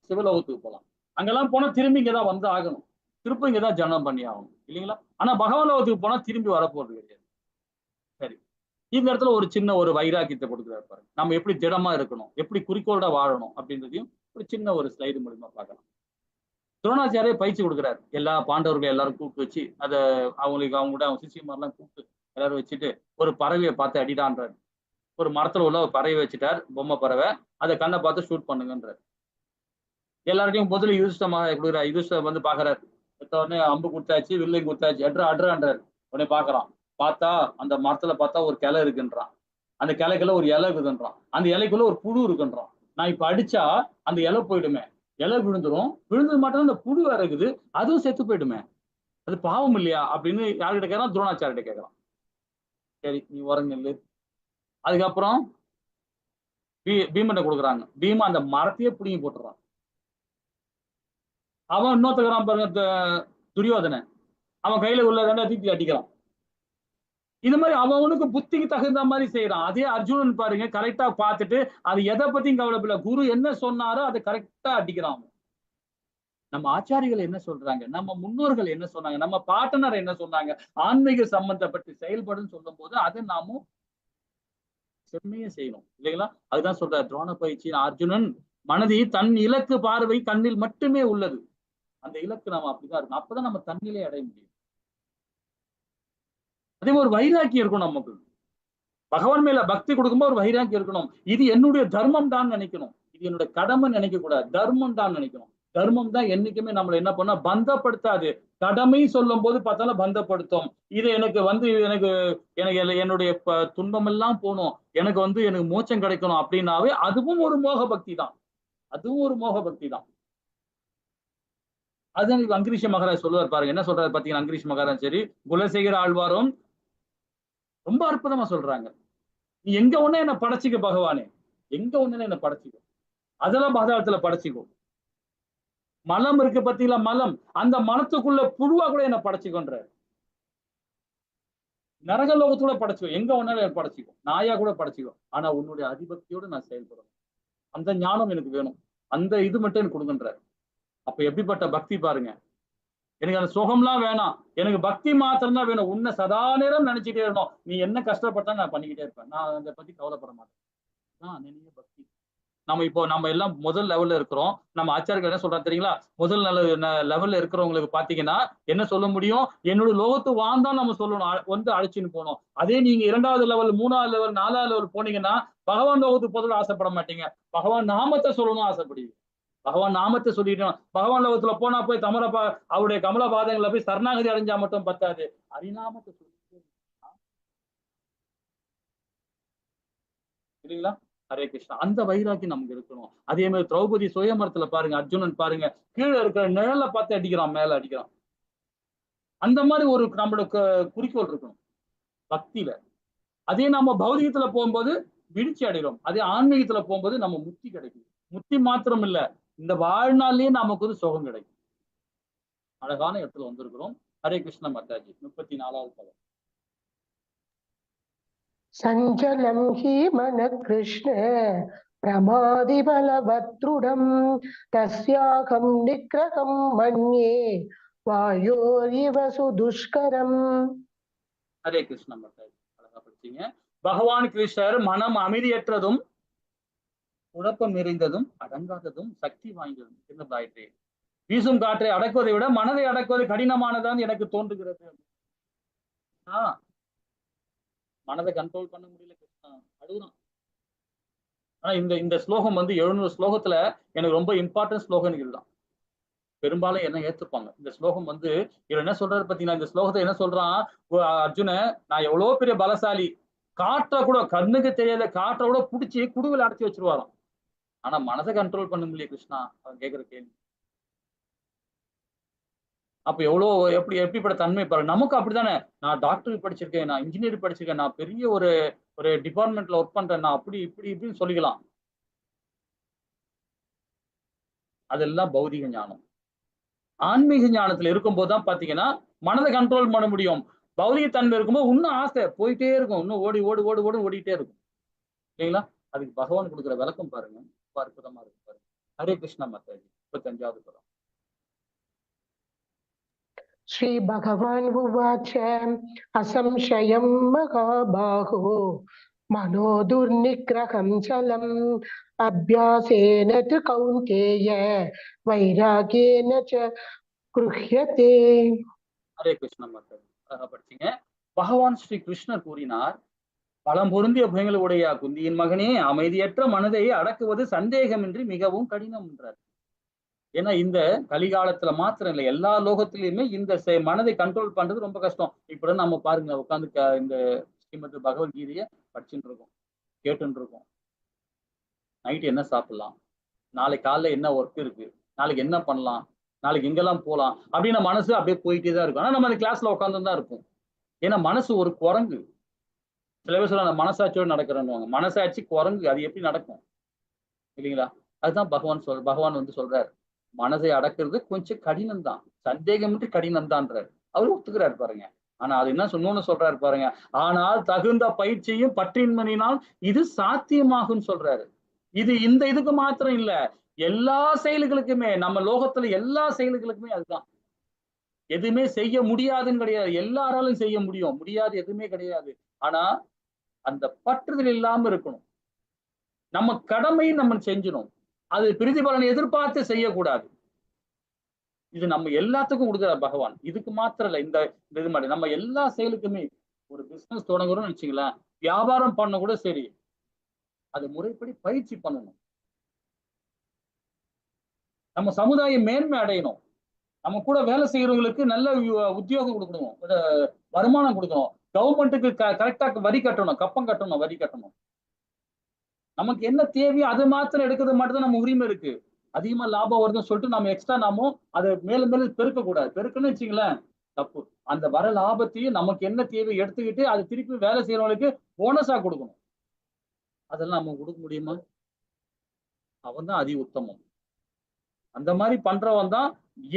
சிவலோகத்துக்கு போகலாம். அங்கெல்லாம் போனா திரும்பி இங்கதான் வந்து ஆகணும். திருப்பி இங்கதான் ஜனம் பண்ணி ஆகணும் இல்லைங்களா? ஆனா பகவான் லோகத்துக்கு போனா திரும்பி வரப்போறது கிடையாது. சரி, இந்த இடத்துல ஒரு சின்ன ஒரு வைராக்கியத்தை கொடுக்குறாரு பாருங்க. நம்ம எப்படி திடமா இருக்கணும், எப்படி குறிக்கோளோட வாழணும் அப்படின்றதையும் ஒரு சின்ன ஒரு ஸ்லைடு மூலமா பார்க்கலாம். துரோணாச்சாரிய பயிற்சி கொடுக்குறாரு. எல்லா பாண்டவர்கள் எல்லாரும் கூப்பிட்டு வச்சு அதை அவங்களுக்கு அவங்களோட அவங்க சிஷியமாரெல்லாம் கூப்பிட்டு எல்லாரும் வச்சுட்டு ஒரு பறவையை பார்த்து அடிடான்றாரு. ஒரு மரத்துல உள்ள ஒரு பறவை வச்சுட்டார், பொம்மை பறவை. அதை கண்ணை பார்த்து ஷூட் பண்ணுங்கன்றார். எல்லார்ட்டையும் முதல்ல யுதிஷ்டமாக கொடுக்குறாரு. யுதிஷ்டர் வந்து பாக்குறாரு. உடனே அம்பு கொடுத்தாச்சு, வில்லையும் கொடுத்தாச்சு, அட்றான்றாரு. உடனே பாக்குறான். பார்த்தா அந்த மரத்துல பார்த்தா ஒரு கிளை இருக்குன்றான். அந்த கிளைக்குள்ள ஒரு இலை இருக்குதுன்றான். அந்த இலைக்குள்ள ஒரு புழு இருக்குன்றான். நான் இப்ப அடிச்சா அந்த இலை போயிடுமே, இலை விழுந்துரும். விழுந்தது மட்டும் அந்த புழு வேற இருக்குது, அதுவும் செத்து போயிடுமே, அது பாவம் இல்லையா அப்படின்னு யார்கிட்ட கேட்கறான்? துரோணாச்சாரிட்ட கேட்கறான். சரி, நீ உரங்கல்லு. அதுக்கப்புறம் பீமனை கொடுக்குறாங்க. பீமா அந்த மரத்தையே பிடிங்கி போட்டுறான். அவன் இன்னொருத்தக்கிறான் பாருங்க, துரியோதனை. அவன் கையில உள்ளதான தீட்டி அடிக்கிறான். இந்த மாதிரி அவனுக்கு புத்திக்கு தகுந்த மாதிரி செய்யறான். அதே அர்ஜுனன் பாருங்க, கரெக்டா பார்த்துட்டு அது எதை பத்தியும் கவலைப்படல. குரு என்ன சொன்னாரோ அதை கரெக்டா அடிக்கிறான். நம்ம ஆச்சாரிகள் என்ன சொல்றாங்க, நம்ம முன்னோர்கள் என்ன சொன்னாங்க, நம்ம பாட்டனர் என்ன சொன்னாங்க, ஆன்மீக சம்பந்தப்பட்டு செயல்படும் சொல்லும் போது அதை நாமும் செம்மையா செய்யணும் இல்லைங்களா? அதுதான் சொல்ற துரோண பயிற்சி. அர்ஜுனன் மனதி தன் இலக்கு பார்வை கண்ணில் மட்டுமே உள்ளது. அந்த இலக்கு நம்ம அப்படிதான் இருக்கணும். அப்பதான் நம்ம தன்னிலை அடைய முடியும். அதே ஒரு வைராக்கியம் இருக்கும் நமக்கு. பகவான் மேல பக்தி கொடுக்கும்போது ஒரு வைராக்கியம் இருக்கணும். இது என்னுடைய தர்மம் தான் நினைக்கணும். இது என்னுடைய கடமை நினைக்க கூடாது, தர்மம் தான் நினைக்கணும். தர்மம் தான் என்னைக்குமே நம்மளை என்ன பண்ணா பந்தப்படுத்தாது. கடமை சொல்லும் போது பார்த்தாலும் பந்தப்படுத்தும். இது எனக்கு எனக்கு என்னுடைய துன்பம் எல்லாம் போகணும், எனக்கு மோட்சம் கிடைக்கணும் அப்படின்னாவே அதுவும் ஒரு மோக பக்தி தான். அதுவும் ஒரு மோக பக்தி தான். அதுதான் அங்கிரீஷ மகாராஜ் சொல்லுவார் பாருங்க. என்ன சொல்றாரு பாத்தீங்கன்னா அங்கிரீஷ் மகாராஜ் சரி, குலசேகர ஆழ்வாரும் ரொம்ப அற்புதமா சொல்றாங்க. நீ எங்க ஒண்ணு என்ன படைச்சிக்க பகவானே, எங்க ஒண்ணு என்ன படைச்சிக்கோ, அதெல்லாம் பாதாளத்துல படைச்சிக்கோ. மலம் இருக்கு பத்தீங்களா, மலம், அந்த மலத்துக்குள்ள புழுவா கூட என்ன படைச்சிக்கோன்ற. நரகலோகத்தோட படைச்சிக்கோ, எங்க ஒன்னாலும் படைச்சிக்கோ, நாயா கூட படைச்சிக்கோ. ஆனா உன்னுடைய அதிபக்தியோட நான் செயல்படணும். அந்த ஞானம் எனக்கு வேணும், அந்த இது மட்டும் எனக்கு கொடுங்கன்ற. அப்ப எப்படிப்பட்ட பக்தி பாருங்க. எனக்கு அந்த சுகம்லாம் வேணாம், எனக்கு பக்தி மாத்திரம் தான் வேணும். உன்னை சதா நேரம் நினைச்சிட்டே இருக்கணும். நீ என்ன கஷ்டப்பட்டா நான் பண்ணிக்கிட்டே இருப்பேன், நான் அதை பத்தி கவலைப்பட மாட்டேன். பக்தி. நம்ம எல்லாம் முதல் லெவல்ல இருக்கிறோம். நம்ம ஆச்சாரியர்கள் என்ன சொல்றாங்க தெரியுங்களா? முதல் லெவல்ல இருக்கிறவங்களுக்கு பாத்தீங்கன்னா என்ன சொல்ல முடியும், என்னோட லோகத்து வாழ்ந்தான் நம்ம சொல்லணும், அழைச்சின்னு போனோம். அதே நீங்க 2வது லெவல், 3வது லெவல், 4வது லெவல் போனீங்கன்னா பகவான் லோகத்துக்கு போதும் ஆசைப்பட மாட்டீங்க, பகவான் நாமத்தை சொல்லணும் ஆசைப்படுவீங்க. பகவான் நாமத்தை சொல்லிட்டோம். பகவான் லோகத்துல போனா போய் அவருடைய கமல பாதங்களை போய் சரணாகதி அடைஞ்சா மட்டும் பத்தாது, ஹரிநாமத்தை சொல்லி இல்லைங்களா? ஹரே கிருஷ்ணா. அந்த வைராக்கி நமக்கு இருக்கணும். அதே மாதிரி திரௌபதி சுயமரத்துல பாருங்க, அர்ஜுனன் பாருங்க, கீழே இருக்கிற நிழலை பார்த்து அடிக்கிறான், மேல அடிக்கிறான். அந்த மாதிரி ஒரு நம்மளுக்கு குறிக்கோள் இருக்கணும் பக்தியில. அதே நம்ம பௌதிகத்துல போகும்போது வீழ்ச்சி அடைகிறோம். அதே ஆன்மீகத்துல போகும்போது நம்ம முக்தி கிடைக்கும். முக்தி மாத்திரம் இல்ல, இந்த வாழ்நாள்லயே நமக்கு சுகம் கிடைக்கும். அழகான இடத்துல வந்திருக்கிறோம். ஹரே கிருஷ்ண மாதாஜி. 34வது பதம். சஞ்சலம் ஹி மன கிருஷ்ண பிரமாதி பலவத்ருடம் தஸ்யாகம் நிக்ரகம் மன்யே வாயோரிவ சுதுஷ்கரம். ஹரே கிருஷ்ண மாதாஜி. அழகா படிச்சீங்க. பகவான் கிருஷ்ணர் மனம் அமைதியற்றதும் குழப்பம் நிறைந்ததும் அடங்காததும் சக்தி வாய்ந்ததும் என்னதாயிற்று. வீசும் காற்றை அடக்குவதை விட மனதை அடக்குவது கடினமானதான் எனக்கு தோன்றுகிறது. மனதை கண்ட்ரோல் பண்ண முடியல கிருஷ்ணா, அழுகுறான். ஆனா இந்த ஸ்லோகம் 700 ஸ்லோகத்துல எனக்கு ரொம்ப இம்பார்ட்டன்ட் ஸ்லோகம் இதுதான். பெரும்பாலும் என்ன ஏத்துப்பாங்க. இந்த ஸ்லோகம் இவர் என்ன சொல்றாரு பாத்தீங்கன்னா, இந்த ஸ்லோகத்தை என்ன சொல்றான், அர்ஜுன நான் எவ்வளவு பெரிய பலசாலி, காற்றை கூட கண்ணுக்கு தெரியாத காற்றை கூட பிடிச்சி குடுவில் அடைச்சி வச்சிருவாராம். ஆனா மனதை கண்ட்ரோல் பண்ண முடியல கிருஷ்ணா, அவன் கேட்கிற கேள்வி. அப்ப எப்படிப்பட்ட தன்மை பாருங்க. நமக்கு அப்படித்தானே, நான் டாக்டர் படிச்சிருக்கேன், நான் இன்ஜினியர் படிச்சிருக்கேன், நான் பெரிய ஒரு டிபார்ட்மெண்ட்ல ஒர்க் பண்றேன், நான் அப்படி இப்படின்னு சொல்லிக்கலாம். அதெல்லாம் பௌதிக ஞானம். ஆன்மீக ஞானத்துல இருக்கும்போது தான் பாத்தீங்கன்னா மனதை கண்ட்ரோல் பண்ண முடியும். பௌதிக தன்மை இருக்கும்போது இன்னும் ஆசை போயிட்டே இருக்கும், இன்னும் ஓடிட்டே இருக்கும் இல்லைங்களா? அதுக்கு பகவான் கொடுக்குற விளக்கம் பாருங்க, அற்புதமா இருக்கு பாருங்க. ஹரே கிருஷ்ணா மாதாஜி. 35வது பதம். ஸ்ரீ பகவான் உவாச்ச அசம்சயம் மகாபாஹோ மனோ துர்நிக்ரகம் சலம் அபியாசேன து கௌந்தேய வைராகேன ச க்ருஹ்யதே. ஹரே கிருஷ்ணா மாதாஜி. அழகா படிச்சீங்க. பகவான் ஸ்ரீ கிருஷ்ணர் கூறினார், பலம் பொருந்திய புயங்களுடைய குந்தியின் மகனே, அமைதியற்ற மனதை அடக்குவது சந்தேகமின்றி மிகவும் கடினம் என்றார். ஏன்னா இந்த கலிகாலத்துல மாத்திரம் இல்லை, எல்லா லோகத்திலயுமே இந்த மனதை கண்ட்ரோல் பண்றது ரொம்ப கஷ்டம். இப்ப நம்ம பாருங்க, உட்காந்து இந்த ஸ்ரீமத் பகவத்கீதையை படிச்சுட்டு இருக்கோம், கேட்டுட்டு இருக்கோம். நைட்டு என்ன சாப்பிடலாம், நாளைக்கு காலைல என்ன ஒர்க் இருக்கு, நாளைக்கு என்ன பண்ணலாம், நாளைக்கு எங்கெல்லாம் போகலாம் அப்படின்னு மனசு அப்படியே போயிட்டே தான் இருக்கும். ஆனா நம்ம அந்த கிளாஸ்ல உட்காந்து தான் இருக்கும். ஏன்னா மனசு ஒரு குரங்கு. சில பேர் சொல்ல மனசாட்சியோடு நடக்கிறேன்னு, மனசாட்சி குரங்கு, அது எப்படி நடக்கும் இல்லைங்களா? அதுதான் பகவான் சொல்றாரு, மனதை அடக்கிறது கொஞ்சம் கடினம் தான், சந்தேகமின்றி கடினம் தான்றாரு. அவரு ஒத்துக்கிறாரு பாருங்க. ஆனா அது என்ன சொன்னோன்னு சொல்றாரு பாருங்க, ஆனால் தகுந்த பயிற்சியும் பற்றின்மனினால் இது சாத்தியமாகும் சொல்றாரு. இந்த இதுக்கு மாத்திரம் இல்ல, எல்லா செயல்களுக்குமே, நம்ம லோகத்துல எல்லா செயல்களுக்குமே அதுதான். எதுவுமே செய்ய முடியாதுன்னு கிடையாது, எல்லாராலும் செய்ய முடியும், முடியாது எதுவுமே கிடையாது. ஆனா அந்த பற்றுதல் இல்லாம இருக்கணும். நம்ம கடமையை நம்ம செஞ்சிடும். அது பிரதிபலனை எதிர்பார்த்து செய்யக்கூடாது. இது நம்ம எல்லாத்துக்கும் கொடுக்குற பகவான். இதுக்கு மாத்திரம் இல்ல, இந்த இது மாதிரி நம்ம எல்லா செயலுக்குமே. ஒரு பிசினஸ் தொடங்குறோம்னு வச்சுங்களேன், வியாபாரம் பண்ண கூட சரி, அது முறைப்படி பயிற்சி பண்ணணும். நம்ம சமுதாயம் மேன்மை அடையணும். நம்ம கூட வேலை செய்யறவங்களுக்கு நல்ல உத்தியோகம் கொடுக்கணும், வருமானம் கொடுக்கணும். கவர்மெண்ட்டுக்கு கரெக்டா வரி கட்டணும், கப்பம் கட்டணும், வரி கட்டணும். நமக்கு என்ன தேவையோ அது மாத்திரம் எடுக்கிறது மட்டும் தான் நம்ம உரிமை இருக்கு. அதிகமா லாபம் வருதுன்னு சொல்லிட்டு நம்ம எக்ஸ்ட்ரா நாம அதை மேலும் மேலும் பெருக்க கூடாது. பெருக்கணும்னு வச்சுங்களேன், தப்பு. அந்த வர லாபத்தையும் நமக்கு என்ன தேவை எடுத்துக்கிட்டு அது திருப்பி வேலை செய்யறவங்களுக்கு போனஸா கொடுக்கணும். அதெல்லாம் நம்ம கொடுக்க முடியுமா? அவன் தான் அதி உத்தமம். அந்த மாதிரி பண்றவன் தான்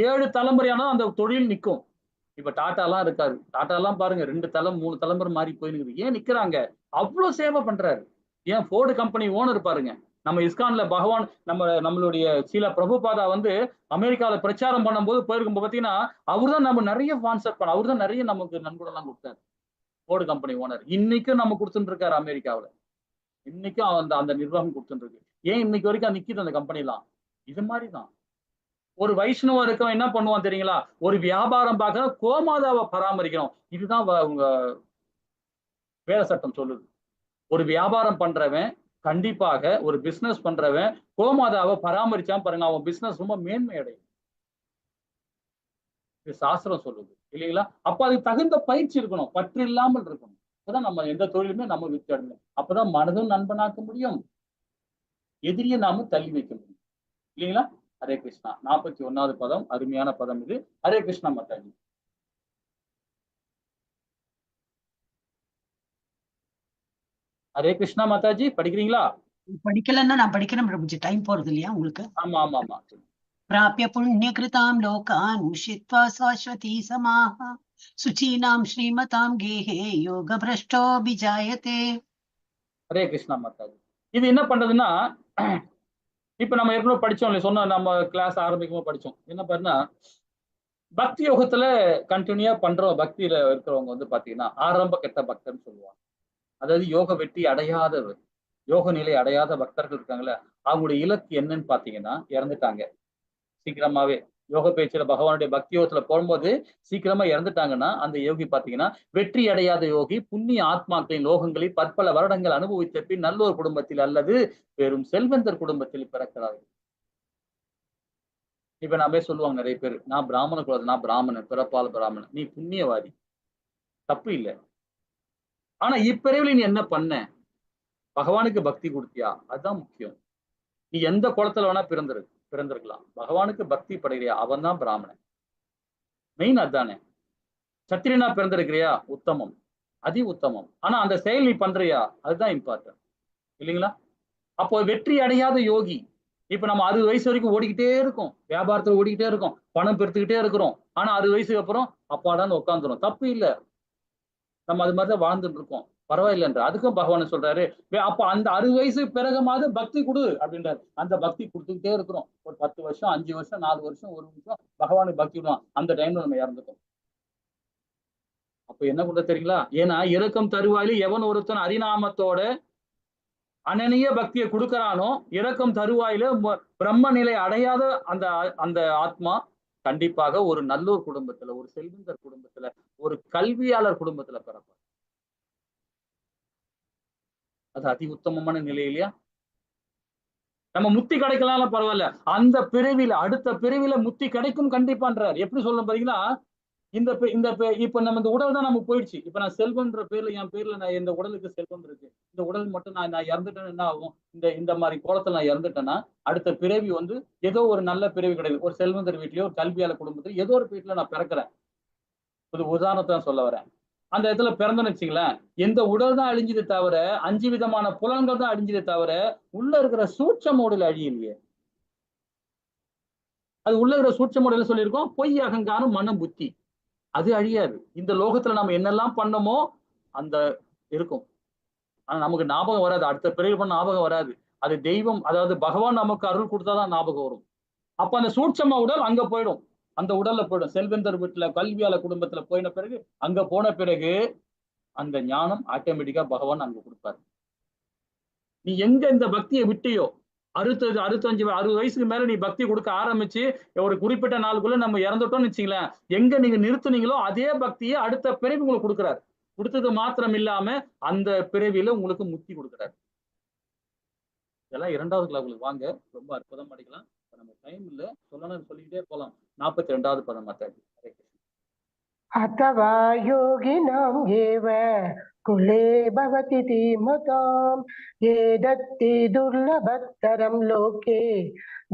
7 தலைமுறையானா அந்த தொழில் நிற்கும். இப்ப டாடா எல்லாம் இருக்காரு. டாடா எல்லாம் பாருங்க 2 3 தலைமுறை மாறி போயிருக்கு. ஏன் நிக்கிறாங்க? அவ்வளவு சேவை பண்றாரு. ஏன் போர்டு கம்பெனி ஓனர் பாருங்க. நம்ம இஸ்கான்ல பகவான் நம்மளுடைய சில பிரபுபாதா வந்து அமெரிக்கால பிரச்சாரம் பண்ணும்போது போயிருக்கும் பாத்தீங்கன்னா, அவர்தான் நம்ம நிறைய ஸ்பான்சர் பண்ண, அவர்தான் நிறைய நமக்கு நன்கொடெல்லாம் கொடுத்தாரு. போர்டு கம்பெனி ஓனர் இன்னைக்கும் நம்ம கொடுத்துட்டு இருக்காரு அமெரிக்காவில. இன்னைக்கும் அந்த அந்த நிர்வாகம் கொடுத்துட்டு இருக்கு. ஏன் இன்னைக்கு வரைக்கும் நிக்குது அந்த கம்பெனி எல்லாம்? இது மாதிரிதான். ஒரு வைஷ்ணவ இருக்கவன் என்ன பண்ணுவான் தெரியுங்களா? ஒரு வியாபாரம் பார்க்கணும், கோமாதாவை பராமரிக்கணும். இதுதான் உங்க வேத சட்டம் சொல்லுது. ஒரு வியாபாரம் பண்றவன் கண்டிப்பாக, ஒரு பிசினஸ் பண்றவன் கோமாதாவை பராமரிச்சான் பாருங்க, அவன் பிசினஸ் ரொம்ப மேன்மை அடையும். இது சாஸ்திரம் சொல்லுது இல்லைங்களா? அப்ப அதுக்கு தகுந்த பயிற்சி இருக்கணும், பற்று இல்லாமல் இருக்கணும். அப்பதான் நம்ம எந்த தொழிலுமே நம்ம வித்து அடையணும். அப்பதான் மனதும் நண்பனாக்க முடியும், எதிரியை நாம தள்ளி வைக்க முடியும் இல்லைங்களா? ஹரே கிருஷ்ணா. 41வது பதம், அருமையான பதம் இது. ஹரே கிருஷ்ணா மாதாஜி. ஹரே கிருஷ்ணா மாதாஜி, படிக்கிறீங்களா? படிக்கலன்னா நான் படிக்கிறேன் பிரபுஜி, டைம் போறது இல்லையா உங்களுக்கு? ஆமா ஆமா ஆமா. பிராபிய புண்ணியகிருதாம் லோகான் உஷித்வா சாஸ்வதி சமாஹ சுச்சீனாம் ஸ்ரீமதாம் கேஹே யோக பிரஷ்டோ பிஜாயதே. ஹரே கிருஷ்ணா மாதாஜி. இது என்ன பண்றதுன்னா, இப்ப நம்ம ஏற்கனவே படிச்சோம் இல்லையா, சொன்ன நம்ம கிளாஸ் ஆரம்பிக்கும் படிச்சோம். என்ன பண்ணா, பக்தி யோகத்துல கண்டினியூயா பண்றோம். பக்தியில இருக்கிறவங்க வந்து பாத்தீங்கன்னா ஆரம்ப கெட்ட பக்தர்னு சொல்லுவாங்க. அதாவது யோக வெற்றி அடையாதவர், யோக நிலை அடையாத பக்தர்கள் இருக்காங்களே, அவங்களுடைய இலக்கு என்னன்னு பாத்தீங்கன்னா இறந்துட்டாங்க சீக்கிரமாவே. யோக பேச்சுல பகவானுடைய பக்தி யோகத்துல போகும்போது சீக்கிரமா இறந்துட்டாங்கன்னா அந்த யோகி பாத்தீங்கன்னா வெற்றி அடையாத யோகி, புண்ணிய ஆத்மாக்களின் லோகங்களில் பற்பல வருடங்கள் அனுபவித்த பின் நல்லோர் குடும்பத்தில் அல்லது வெறும் செல்வந்தர் குடும்பத்தில் பிறக்கிறார்கள். இப்ப நாமே சொல்லுவாங்க நிறைய பேர், நான் பிராமண குலம், நான் பிராமணன், பிறப்பால் பிராமணன். நீ புண்ணியவாதி, தப்பு இல்லை. ஆனா இப்பிறவில நீ என்ன பண்ண? பகவானுக்கு பக்தி கொடுத்தியா? அதுதான் முக்கியம். நீ எந்த குளத்துல வேணா பிறந்திருக்கலாம், பகவானுக்கு பக்தி படுகிறியா? அவன் தான் பிராமணன். மெயின் அதுதானே. சத்திரியனா பிறந்திருக்கிறியா? உத்தமம், அதி உத்தமம். ஆனா அந்த செயல் நீ பண்றியா? அதுதான் இம்பார்ட்டன்ட் இல்லைங்களா? அப்போ வெற்றி அடையாத யோகி. இப்ப நம்ம 60 வயசு வரைக்கும் ஓடிக்கிட்டே இருக்கோம், வியாபாரத்துல ஓடிக்கிட்டே இருக்கோம், பணம் பெருத்துக்கிட்டே இருக்கிறோம். ஆனா 60 வயசுக்கு அப்புறம் அப்பாடான்னு உட்காந்துரும். தப்பு இல்லை, நம்ம அது மாதிரிதான் வாழ்ந்துட்டு இருக்கோம், பரவாயில்லைன்ற. அதுக்கும் பகவான் சொல்றாரு, அப்ப அந்த 60 வயசு பிறகுமாவது பக்தி கொடு அப்படின்றாரு. அந்த பக்தி கொடுத்துக்கிட்டே இருக்கிறோம். ஒரு 10 வருஷம், 5 வருஷம், 4 வருஷம், 1 வருஷம் பகவானுக்கு பக்தி விடுவான். அந்த டைம்ல நம்ம இறந்துட்டோம். அப்ப என்ன பண்ண தெரியுங்களா? ஏன்னா இறக்கும் தருவாயில எவன் ஒருத்தன் ஹரிநாமத்தோட அனனிய பக்தியை கொடுக்கறானோ, இறக்கும் தருவாயில பிரம்ம நிலை அடையாத அந்த அந்த ஆத்மா கண்டிப்பாக ஒரு நல்லோர் குடும்பத்துல, ஒரு செல்வந்தர் குடும்பத்துல, ஒரு கல்வியாளர் குடும்பத்துல பிறப்பார். அது அதி உத்தமமான நிலை இல்லையா? நம்ம முத்தி கிடைக்கலாம் பரவாயில்ல, அந்த பிறவில, அடுத்த பிறவில முத்தி கிடைக்கும் கண்டிப்பான்றார். எப்படி சொல்ல பாத்தீங்கன்னா, இப்ப நம்ம இந்த உடல் தான் நமக்கு போயிடுச்சு. இப்ப நான் செல்வன்ற பேர்ல, என் பேர்ல நான் இந்த உடலுக்கு செல்வம் இருக்கு, இந்த உடல் மட்டும் நான் இறந்துட்டேன்னு என்ன ஆகும்? இந்த மாதிரி கோலத்துல நான் இறந்துட்டேன்னா அடுத்த பிறவி வந்து ஏதோ ஒரு நல்ல பிறவி கிடையாது. ஒரு செல்வந்தர் வீட்லயோ, ஒரு கல்வியாளர் குடும்பத்திலயோ, ஏதோ ஒரு வீட்டுல நான் பிறக்கிறேன். ஒரு உதாரணத்தை தான் சொல்ல வரேன். அந்த இடத்துல பிறந்தேன்னு வச்சுங்களேன், எந்த உடல் தான் அழிஞ்சது தவிர, 5 விதமான புலன்கள் தான் அழிஞ்சதே தவிர உள்ள இருக்கிற சூட்சம உடல் அழியலையே. அது உள்ள இருக்கிற சூட்சம உடல் சொல்லியிருக்கோம், பொய், அகங்காரம், மனம், புத்தி. அது அழியாது. இந்த லோகத்துல நம்ம என்னெல்லாம் பண்ணமோ அந்த இருக்கும். ஆனா நமக்கு ஞாபகம் வராது. அடுத்த பிறவி பண்ண ஞாபகம் வராது. அது தெய்வம், அதாவது பகவான் நமக்கு அருள் கொடுத்தாதான் ஞாபகம் வரும். அப்ப அந்த சூட்சம உடல் அங்க போயிடும். அந்த உடல்ல போயிடும். செல்வந்தர் வீட்டுல கல்வியாளர் குடும்பத்துல போயின பிறகு அங்க போன பிறகு அந்த ஞானம் ஆட்டோமேட்டிக்கா பகவான் அங்க கொடுப்பாரு. நீ எங்க இந்த பக்தியை விட்டியோ, 60 வயசுக்கு மேல நீ பக்தி கொடுக்க ஆரம்பிச்சு ஒரு குறிப்பிட்ட நாளுக்குள்ள நம்ம இறந்துட்டோம்னு வச்சுங்களேன், எங்க நீங்க நிறுத்துனீங்களோ அதே பக்தியை அடுத்த பிறவி உங்களுக்கு கொடுக்குறாரு. கொடுத்தது மாத்திரம் இல்லாம அந்த பிறவியில உங்களுக்கு முக்தி கொடுக்குறாரு. இதெல்லாம் 2வது கிளாஸ்ல வாங்க, ரொம்ப அற்புதம் படிக்கலாம். நம்ம டைம் இல்ல, சொல்லணும்னு சொல்லிக்கிட்டே போலாம். 42வது பதம் மாத்தாஜி. ஹரே கிருஷ்ணா. अथवा योगिनां एव कुले भवति धीमताम् ये दत्ति दुर्लभतरं लोके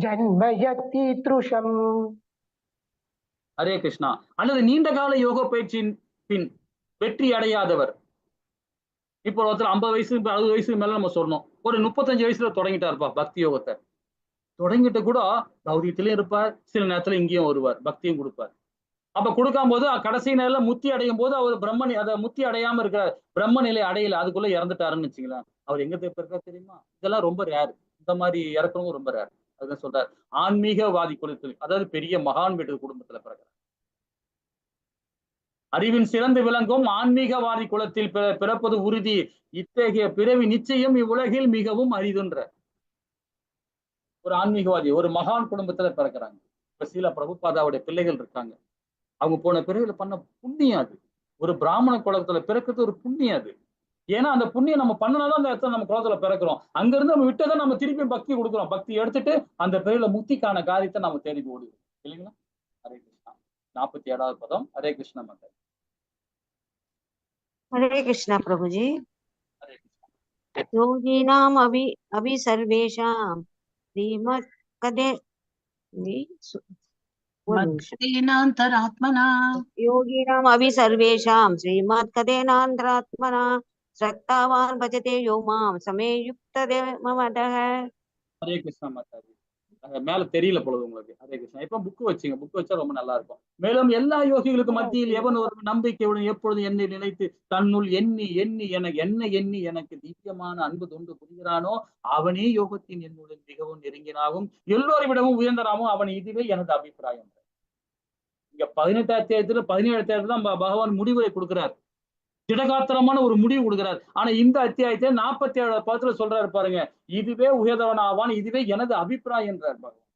जन्म यत्तीदृशम्. ஹரே கிருஷ்ணா. அல்லது நீண்ட கால யோக பயிற்சியின் பின் வெற்றி அடையாதவர். இப்போ ஒருத்தர் 50 வயசு 60 வயசுக்கு மேல நம்ம சொல்லணும், ஒரு 35 வயசுல தொடங்கிட்டாருப்பா பக்தி யோகத்தை. தொடங்கிட்டு கூட பௌதியத்திலயும் இருப்பார், சில நேரத்துல இங்கேயும் வருவார், பக்தியும் கொடுப்பார். அப்ப கொடுக்கும் போது கடைசி நேரத்துல முத்தி அடையும் போது அவர் அதை முத்தி அடையாம இருக்கிற பிரம்ம நிலை அடையல, அதுக்குள்ள இறந்துட்டாருன்னு வச்சுக்கலாம். அவர் எங்க இருக்காரு தெரியுமா? இதெல்லாம் ரொம்ப ரேர். இந்த மாதிரி இறக்குறவங்க ரொம்ப ரேர். அதுதான் சொல்றாரு, ஆன்மீகவாதி குலத்தில், அதாவது பெரிய மகான் வீட்டு குடும்பத்துல பிறகு அறிவின் சிறந்து விளங்கும் ஆன்மீகவாதி குலத்தில் பிறப்பது உறுதி. இத்தகைய பிறவி நிச்சயம் இவ்வுலகில் மிகவும் அரிதுன்ற ஒரு ஆன்மீகவாதி ஒரு மகான் குடும்பத்துல பிறக்கிறாங்க. இப்ப சீல பிரபுபாதாவுடைய பிள்ளைகள் இருக்காங்க. அவங்க போன பிறவில பண்ண புண்ணியம் அது. ஒரு பிராமண குலத்துல பிறக்கிறது ஒரு புண்ணியம் அது. ஏன்னா அந்த புண்ணியம் நம்ம பண்ணனாதான் அந்த இடத்துல நம்ம குலத்துல பிறக்கிறோம். அங்க இருந்து நம்ம விட்டதை நம்ம திருப்பி பக்தி கொடுக்குறோம். பக்தி எடுத்துட்டு அந்த பிறவில முக்திக்கான காரியத்தை நம்ம தேடி ஓடுவோம். இல்லைங்களா? ஹரே கிருஷ்ணா. 47வது பதம். ஹரே கிருஷ்ணா மக்கள். हरे कृष्णा प्रभु जी। ஹரே கிருஷ்ணா. योगिनाम अभि सर्वेषां श्रीमत् कदे मद्गतेनान्तरात्मना योगिनाम अभि सर्वेषां श्रीमत् कदेनान्तरात्मना श्रद्धावान् भजते यो मां समे युक्तदेवमदः। ஹரே கிருஷ்ணா மாதாஜி. மேல தெரியல பொழுது உங்களுக்கு. ஹரே கிருஷ்ணா. இப்ப புக் வச்சுங்க, புக் வச்சா ரொம்ப நல்லா இருக்கும். மேலும் எல்லா யோகிகளுக்கு மத்தியில் எவன் ஒரு நம்பிக்கையுடன் எப்பொழுது என்னை நினைத்து தன்னுள் எண்ணி எண்ணி எனக்கு திவ்யமான அன்பு தொண்டு புரிகிறானோ அவனே யோகத்தின் என்னுடன் மிகவும் நெருங்கினாகும் எல்லோரை விடவும் உயர்ந்தனாகவும் அவன். இதுவே எனது அபிப்பிராயம். இங்க 18 அத்தியாயத்துல 17 அத்தியாயத்துல தான் பகவான் முடிவுரை கொடுக்கிறார். திடகாத்திரமான ஒரு முடிவு கொடுக்கிறார். ஆனா இந்த அத்தியாயத்தை 47 பதத்துல சொல்றாரு பாருங்க, இதுவே உயர்ந்தவன் ஆவான், இதுவே எனது அபிப்பிராயம் என்றார் பகவான்.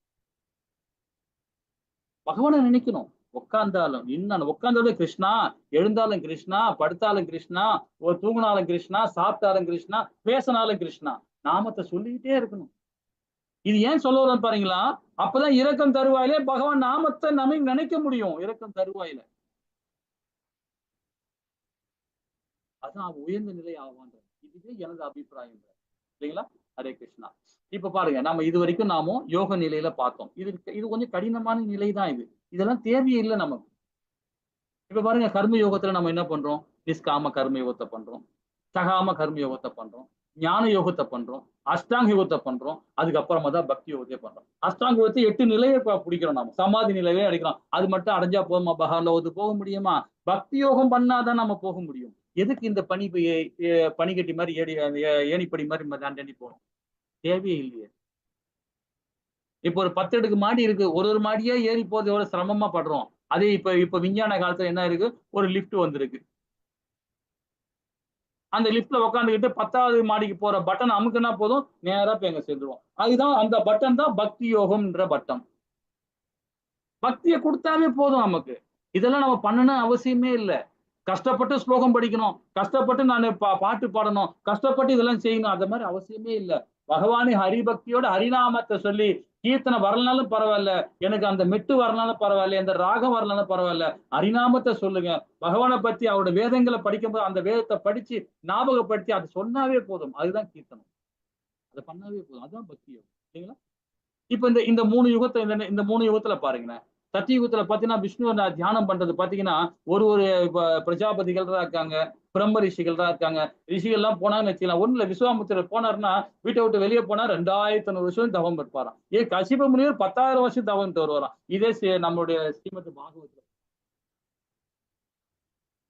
பகவானை நினைக்கணும். உட்கார்ந்தாலும் நின்னாலும் உட்கார்ந்தாலும் கிருஷ்ணா, எழுந்தாலும் கிருஷ்ணா, படுத்தாலும் கிருஷ்ணா, ஒரு தூங்கினாலும் கிருஷ்ணா, சாப்பிட்டாலும் கிருஷ்ணா, பேசினாலும் கிருஷ்ணா, நாமத்தை சொல்லிக்கிட்டே இருக்கணும். இது ஏன் சொல்ல வரேன் பாருங்களா? அப்பதான் இரக்கம் தருவாயிலே பகவான் நாமத்தை நம்ம நினைக்க முடியும். இரக்கம் தருவாயில அதான் உயர்ந்த நிலை ஆவான். இதுவே எனது அபிப்பிராயம். இல்லைங்களா? ஹரே கிருஷ்ணா. இப்ப பாருங்க, நம்ம இது வரைக்கும் நாமும் யோக நிலையில பார்த்தோம். இது கொஞ்சம் கடினமான நிலை தான். இதெல்லாம் தேவையே இல்லை நமக்கு. இப்ப பாருங்க, கர்ம யோகத்துல நம்ம என்ன பண்றோம்? நிஷ்காம கர்ம யோகத்தை பண்றோம், சகாம கர்ம யோகத்தை பண்றோம், ஞான யோகத்தை பண்றோம், அஷ்டாங்க யோகத்தை பண்றோம், அதுக்கப்புறமா தான் பக்தி யோகத்தையே பண்றோம். அஷ்டாங்க யோகத்தை 8 நிலையை பிடிக்கிறோம். நாம சமாதி நிலையே அடிக்கிறோம். அது மட்டும் அடைஞ்சா போதுமா? பகவான்ல போக முடியுமா? பக்தி யோகம் பண்ணாதான் நம்ம போக முடியும். எதுக்கு இந்த பனிக்கட்டி மாதிரி ஏணிப்படி மாதிரி தாண்டி போகணும்? தேவையே இல்லையே. இப்போ ஒரு 10 அடுக்கு மாடி இருக்கு, ஒரு மாடியே ஏறி போறது எவ்வளவு சிரமமா படுறோம். அதே இப்ப விஞ்ஞான காலத்துல என்ன இருக்கு? ஒரு லிப்ட் வந்திருக்கு. அந்த லிப்ட்ல உட்காந்துக்கிட்டு 10வது மாடிக்கு போற பட்டன் அமுக்குனா போதும், நேரா போய் எங்க சேர்ந்துருவோம். அதுதான் அந்த பட்டன் தான் பக்தி யோகம்ன்ற பட்டன். பக்தியை கொடுத்தாவே போதும் நமக்கு. இதெல்லாம் நம்ம பண்ணணும் அவசியமே இல்லை. கஷ்டப்பட்டு ஸ்லோகம் படிக்கணும், கஷ்டப்பட்டு நான் பாட்டு பாடணும், கஷ்டப்பட்டு இதெல்லாம் செய்யணும், அந்த மாதிரி அவசியமே இல்லை. பகவானை ஹரிபக்தியோட ஹரிநாமத்தை சொல்லி கீர்த்தனை வரலனாலும் பரவாயில்ல, எனக்கு அந்த மெட்டு வரலனாலும் பரவாயில்ல, அந்த ராகம் வரலனாலும் பரவாயில்ல, ஹரிநாமத்தை சொல்லுங்க. பகவானை பத்தி அவரோட வேதங்களை படிக்கும்போது அந்த வேதத்தை படிச்சு ஞாபகப்படுத்தி அதை சொன்னாவே போதும். அதுதான் கீர்த்தனம். அதை பண்ணாவே போதும். அதுதான் பக்தி யோகம். சரிங்களா? இப்ப இந்த 3 யுகத்தை இந்த 3 யுகத்துல பாருங்களேன். சத்தியுகத்துல பாத்தீங்கன்னா விஷ்ணுவை தியானம் பண்றது பாத்தீங்கன்னா ஒரு பிரஜாபதிகள் தான் இருக்காங்க, பிரம்ம ரிஷிகள் தான் இருக்காங்க. ரிஷிகள் எல்லாம் போனாங்கன்னு வச்சுக்கலாம். ஒண்ணுல விஸ்வாமித்திரர் போனாருன்னா வீட்டை விட்டு வெளியே போனா 2500 வருஷம் தவம் இருப்பாராம். கசிப முனிவர் 10,000 வருஷம் தவம் வருவாராம். இதே நம்மளுடைய ஸ்ரீமத் பாகவத்துல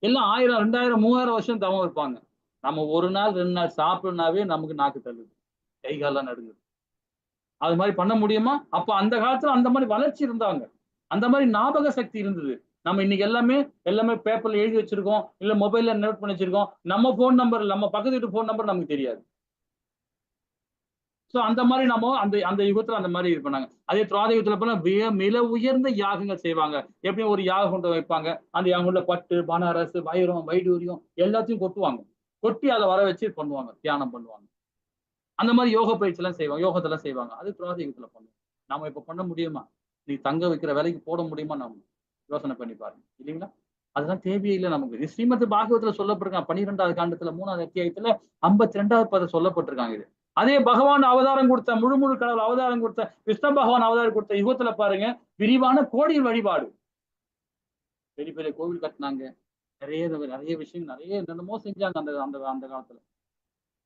எல்லாம் 1000 2000 3000 வருஷம் தவம் இருப்பாங்க. நம்ம ஒரு நாள் 2 நாள் சாப்பிடணும்னாவே நமக்கு நாக்கு தள்ளுது, கை காலெல்லாம் நடுங்குது. அது மாதிரி பண்ண முடியுமா? அப்ப அந்த காலத்துல அந்த மாதிரி வளர்ச்சி இருந்தாங்க, அந்த மாதிரி ஞாபக சக்தி இருந்தது. நம்ம இன்னைக்கு எல்லாமே பேப்பர்ல எழுதி வச்சிருக்கோம், இல்ல மொபைல்ல நோட் பண்ணி வச்சிருக்கோம். நம்ம போன் நம்பர், நம்ம பக்கத்து வீட்டு போன் நம்பர் நமக்கு தெரியாது. சோ அந்த மாதிரி நம்ம அந்த அந்த யுகத்துல அந்த மாதிரி இது பண்ணாங்க. அதே திராத யுகத்துல போனா மிக உயர்ந்த யாகங்கள் செய்வாங்க. எப்படியும் ஒரு யாக கொண்டு வைப்பாங்க. அந்த யாகங்கள்ல பட்டு, பனாரஸ், வைரம், வைடூரியம் எல்லாத்தையும் கொட்டுவாங்க. கொட்டி அதை வர வச்சு பண்ணுவாங்க, தியானம் பண்ணுவாங்க. அந்த மாதிரி யோக பயிற்சி எல்லாம் செய்வாங்க, யோகத்தெல்லாம் செய்வாங்க. அது திராத யுகத்துல பண்ணுவோம். நாம இப்ப பண்ண முடியுமா? நீ தங்க வைக்கிற விலைக்கு போட முடியுமா? நாம யோசனை பண்ணி பாருங்க, இல்லைங்களா? அதெல்லாம் தேவையே இல்லை நமக்கு. இது ஸ்ரீமத் பாகவத்துல சொல்லப்பட்டிருக்காங்க. 12வது காண்டத்துல 3வது அத்தியாயத்துல 52வது பதம் சொல்லப்பட்டிருக்காங்க. இது அதே பகவான் அவதாரம் கொடுத்த முழு கடவுள் அவதாரம் கொடுத்த கிருஷ்ண பகவான் அவதாரம் கொடுத்த யுகத்துல பாருங்க, விரிவான கோயில் வழிபாடு, பெரிய பெரிய கோவில் கட்டினாங்க, நிறைய விஷயம், நிறைய என்னென்னமோ செஞ்சாங்க அந்த அந்த அந்த காலத்துல.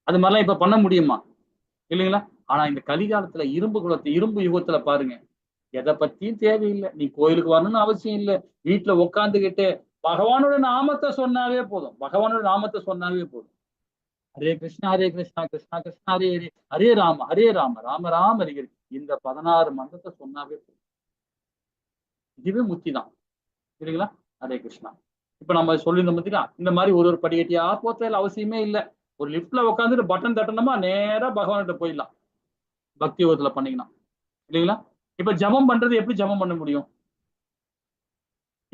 அது மாதிரிலாம் இப்ப பண்ண முடியுமா? இல்லைங்களா? ஆனா இந்த கலிகாலத்துல இரும்பு யுகத்துல பாருங்க, எதை பத்தியும் தேவையில்லை. நீ கோயிலுக்கு வரணும்னு அவசியம் இல்லை. வீட்டுல உட்காந்துக்கிட்டு பகவானோட நாமத்தை சொன்னாவே போதும். பகவானோட நாமத்தை சொன்னாவே போதும். ஹரே கிருஷ்ணா கிருஷ்ணா கிருஷ்ணா ஹரே ஹரே, ஹரே ராம ராம ராம ஹரே ஹரே. இந்த 16 மந்திரத்தை சொன்னாவே போதும். இதுவே முக்தி தான், சரிங்களா? ஹரே கிருஷ்ணா. இப்ப நம்ம சொல்லியிருந்தோம் பார்த்தீங்களா, இந்த மாதிரி ஒரு படிக்கட்டியா போத்தல அவசியமே இல்லை. ஒரு லிப்ட்ல உட்காந்துட்டு பட்டன் தட்டணுமா, நேரா பகவான்கிட்ட போயிடலாம். பக்தி யோகத்துல பண்ணீங்கன்னா, இல்லைங்களா? இப்ப ஜபம் பண்றது எப்படி ஜபம் பண்ண முடியும்?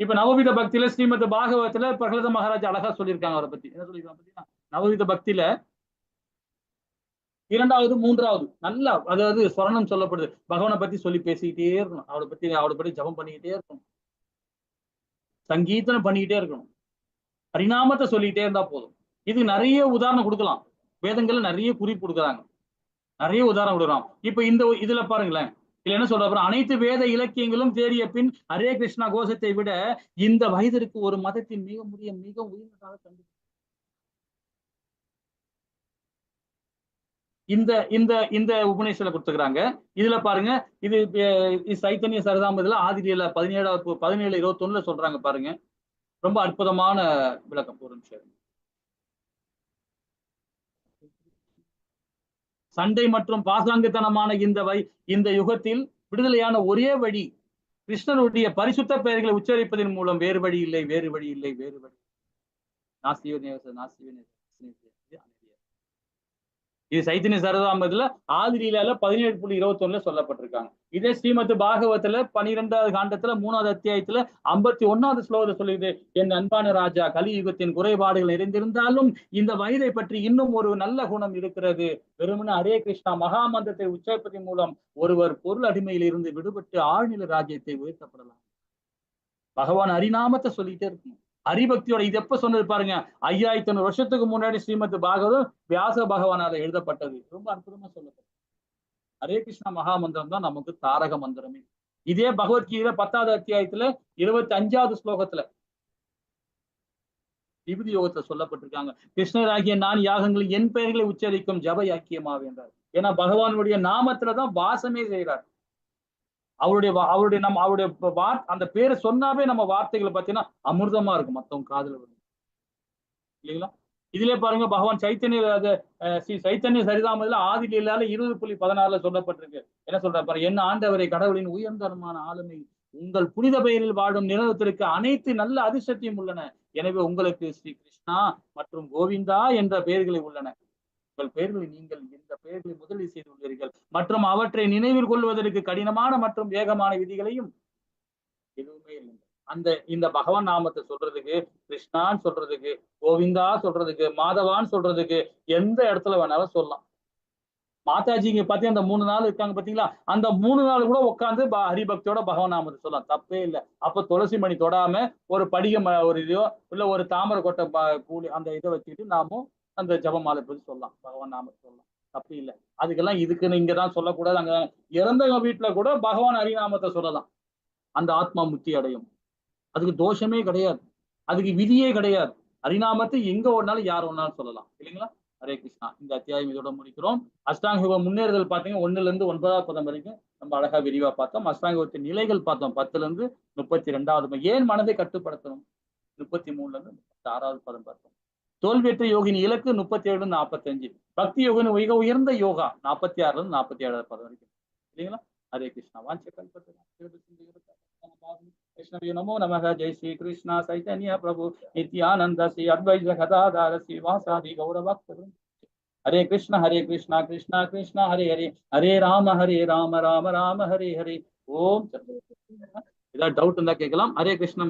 இப்ப நவவித பக்தியில ஸ்ரீமத் பாகவத்துல பிரகலாத மகாராஜா அழகா சொல்லியிருக்காங்க. அவரை பத்தி என்ன சொல்லியிருக்காங்க பாத்தீங்கன்னா, நவவித பக்தியில 2வது 3வது நல்லா, அதாவது ஸ்வரணம் சொல்லப்படுது. பகவானை பத்தி சொல்லி பேசிக்கிட்டே இருக்கணும், அவரை பத்தி ஜபம் பண்ணிக்கிட்டே இருக்கணும், சங்கீதனை பண்ணிக்கிட்டே இருக்கணும், பரிணாமத்தை சொல்லிக்கிட்டே இருந்தா போதும். இது நிறைய உதாரணம் கொடுக்கலாம். வேதங்கள்ல நிறைய குறிப்பு கொடுக்குறாங்க, நிறைய உதாரணம் கொடுக்குறோம். இப்ப இதுல பாருங்களேன், இதுல என்ன சொல்ற, அனைத்து வேத இலக்கியங்களும் தேறிய பின் ஹரே கிருஷ்ணா கோஷத்தை விட இந்த வயதிற்கு ஒரு மதத்தின் மிக உயர்ந்ததாக கண்டு இந்த இந்த இந்த உபநிஷத்துல கொடுத்துக்கிறாங்க. இதுல பாருங்க, இது சைத்தன்ய சரிதாமத்துல ஆதிரியில 17:21 சொல்றாங்க பாருங்க. ரொம்ப அற்புதமான விளக்கம். ஒரு நிமிஷம். சண்டை மற்றும் பாசாங்குத்தனமான இந்த யுகத்தில் விடுதலையான ஒரே வழி கிருஷ்ணனுடைய பரிசுத்த பெயர்களை உச்சரிப்பதன் மூலம். வேறு வழி இல்லை. இது சைத்தன்ய சரிதாமத்துல ஆதிரியில 17:21 சொல்லப்பட்டிருக்காங்க. இதே ஸ்ரீமத் பாகவத்துல 12வது காண்டத்துல 3வது அத்தியாயத்துல 51வது ஸ்லோகத்தை சொல்லுது, என் அன்பான ராஜா, கலியுகத்தின் குறைபாடுகள் நிறைந்திருந்தாலும் இந்த வயதை பற்றி இன்னும் ஒரு நல்ல குணம் இருக்கிறது. வெறுமன ஹரே கிருஷ்ணா மகாமந்திரத்தை உச்சரிப்பதன் மூலம் ஒருவர் பொருள் அடிமையில் இருந்து விடுபட்டு ஆழ்நிலை ராஜ்யத்தை உயர்த்தப்படலாம். பகவான் ஹரிநாமத்தை சொல்லிட்டே இருக்கணும். ஹரிபக்தியோட இது எப்ப சொன்னது பாருங்க, 5500 வருஷத்துக்கு முன்னாடி ஸ்ரீமத் பாகவதம் வியாச பகவானால எழுதப்பட்டது. ரொம்ப அற்புதமா சொல்லப்பட்டது. ஹரே கிருஷ்ணா மகாமந்திரம் தான் நமக்கு தாரக மந்திரமே. இதே பகவத்கீதை 10வது அத்தியாயத்துல 25வது ஸ்லோகத்துல விபூதி யோகத்தை சொல்லப்பட்டிருக்காங்க. கிருஷ்ணராகிய நான் யாகங்களில் என் பெயர்களை உச்சரிக்கும் ஜப யாக்கியமாக என்றார். ஏன்னா பகவானுடைய நாமத்துலதான் வாசமே செய்யறார். அவருடைய அந்த பேரை சொன்னாவே நம்ம வார்த்தைகளை பார்த்தீங்கன்னா அமிர்தமா இருக்கும், மத்தவங்க காதுல வரும், இல்லைங்களா? இதுல பாருங்க, பகவான் ஸ்ரீ சைத்தன்ய சரிதாமத்துல ஆதிலீலால 20:16 சொல்லப்பட்டிருக்கு. என்ன சொல்ற பாரு, என்ன ஆண்டவரை, கடவுளின் உயர்ந்தரமான ஆளுமை, உங்கள் புனித பெயரில் வாழும் நிலத்திற்கு அனைத்து நல்ல அதிர்ஷ்டத்தையும் உள்ளன. எனவே உங்களுக்கு ஸ்ரீ கிருஷ்ணா மற்றும் கோவிந்தா என்ற பெயர்களை உள்ளன. உங்கள் பெயர்களை நீங்கள் இந்த பெயர்களை முதலில் செய்துள்ளீர்கள் மற்றும் அவற்றை நினைவில் கொள்வதற்கு கடினமான மற்றும் வேகமான விதிகளையும் எதுவுமே இல்லை. இந்த பகவான் நாமத்தை சொல்றதுக்கு, கிருஷ்ணான்னு சொல்றதுக்கு, கோவிந்தா சொல்றதுக்கு, மாதவான்னு சொல்றதுக்கு எந்த இடத்துல வேணாலும் சொல்லலாம். மாதாஜி இங்க பாத்தீங்கன்னா அந்த 3 நாள் இருக்காங்க பாத்தீங்களா, அந்த 3 நாள் கூட உட்காந்து ஹரிபக்தியோட பகவான் நாமத்தை சொல்லலாம், தப்பே இல்லை. அப்ப துளசி மணி தொடாம ஒரு படிகம் ஒரு இதோ இல்ல ஒரு தாமரை கொட்டை கூலி அந்த இதை வச்சுக்கிட்டு நாமும் அந்த ஜபமாலை பத்தி சொல்லலாம், பகவான் நாமத்தை சொல்லலாம், தப்பு இல்லை. அதுக்கெல்லாம் இதுக்குன்னு இங்கதான் சொல்லக்கூடாது. அங்க இறந்தவங்க வீட்டுல கூட பகவான் ஹரிநாமத்தை சொல்லலாம், அந்த ஆத்மா முக்தி அடையும். அதுக்கு தோஷமே கிடையாது, அதுக்கு விதியே கிடையாது. ஹரிநாமத்தை எங்க ஒன்னாலும் யார் ஒன்னாலும் சொல்லலாம், இல்லைங்களா? ஹரே கிருஷ்ணா. இந்த அத்தியாயம் இதோட முடிக்கிறோம். அஷ்டாங்க யோக முன்னேறுதல் பாத்தீங்கன்னா 1ல இருந்து 9வது பதம் வரைக்கும் நம்ம அழகா விரிவா பார்த்தோம். அஷ்டாங்க யோகத்தின் நிலைகள் பார்த்தோம் 10ல இருந்து 32வது. ஏன் மனதை கட்டுப்படுத்தணும்? 33ல இருந்து 36வது பதம் பார்த்தோம். தோல்வியற்ற யோகினி இலக்கு 37 45. பக்தி யோகினி மிக உயர்ந்த யோகா 46ல இருந்து 47வது பதம் வரைக்கும் இல்லைங்களா? ஹரே கிருஷ்ணா. கிருஷ்ணவே நமோ நமக. ஜெய் ஸ்ரீ கிருஷ்ணா சைதன்ய பிரபு நித்யானந்த ஸ்ரீ அத்வைத கதாதார ஸ்ரீவாசாதி கௌரபக்த. ஹரே கிருஷ்ணா கிருஷ்ணா கிருஷ்ணா ஹரே ஹரே, ஹரே ராம ராம ராம ஹரே ஹரே. ஓம். ஏதாவது டவுட் இருந்தா கேட்கலாம். ஹரே கிருஷ்ணா.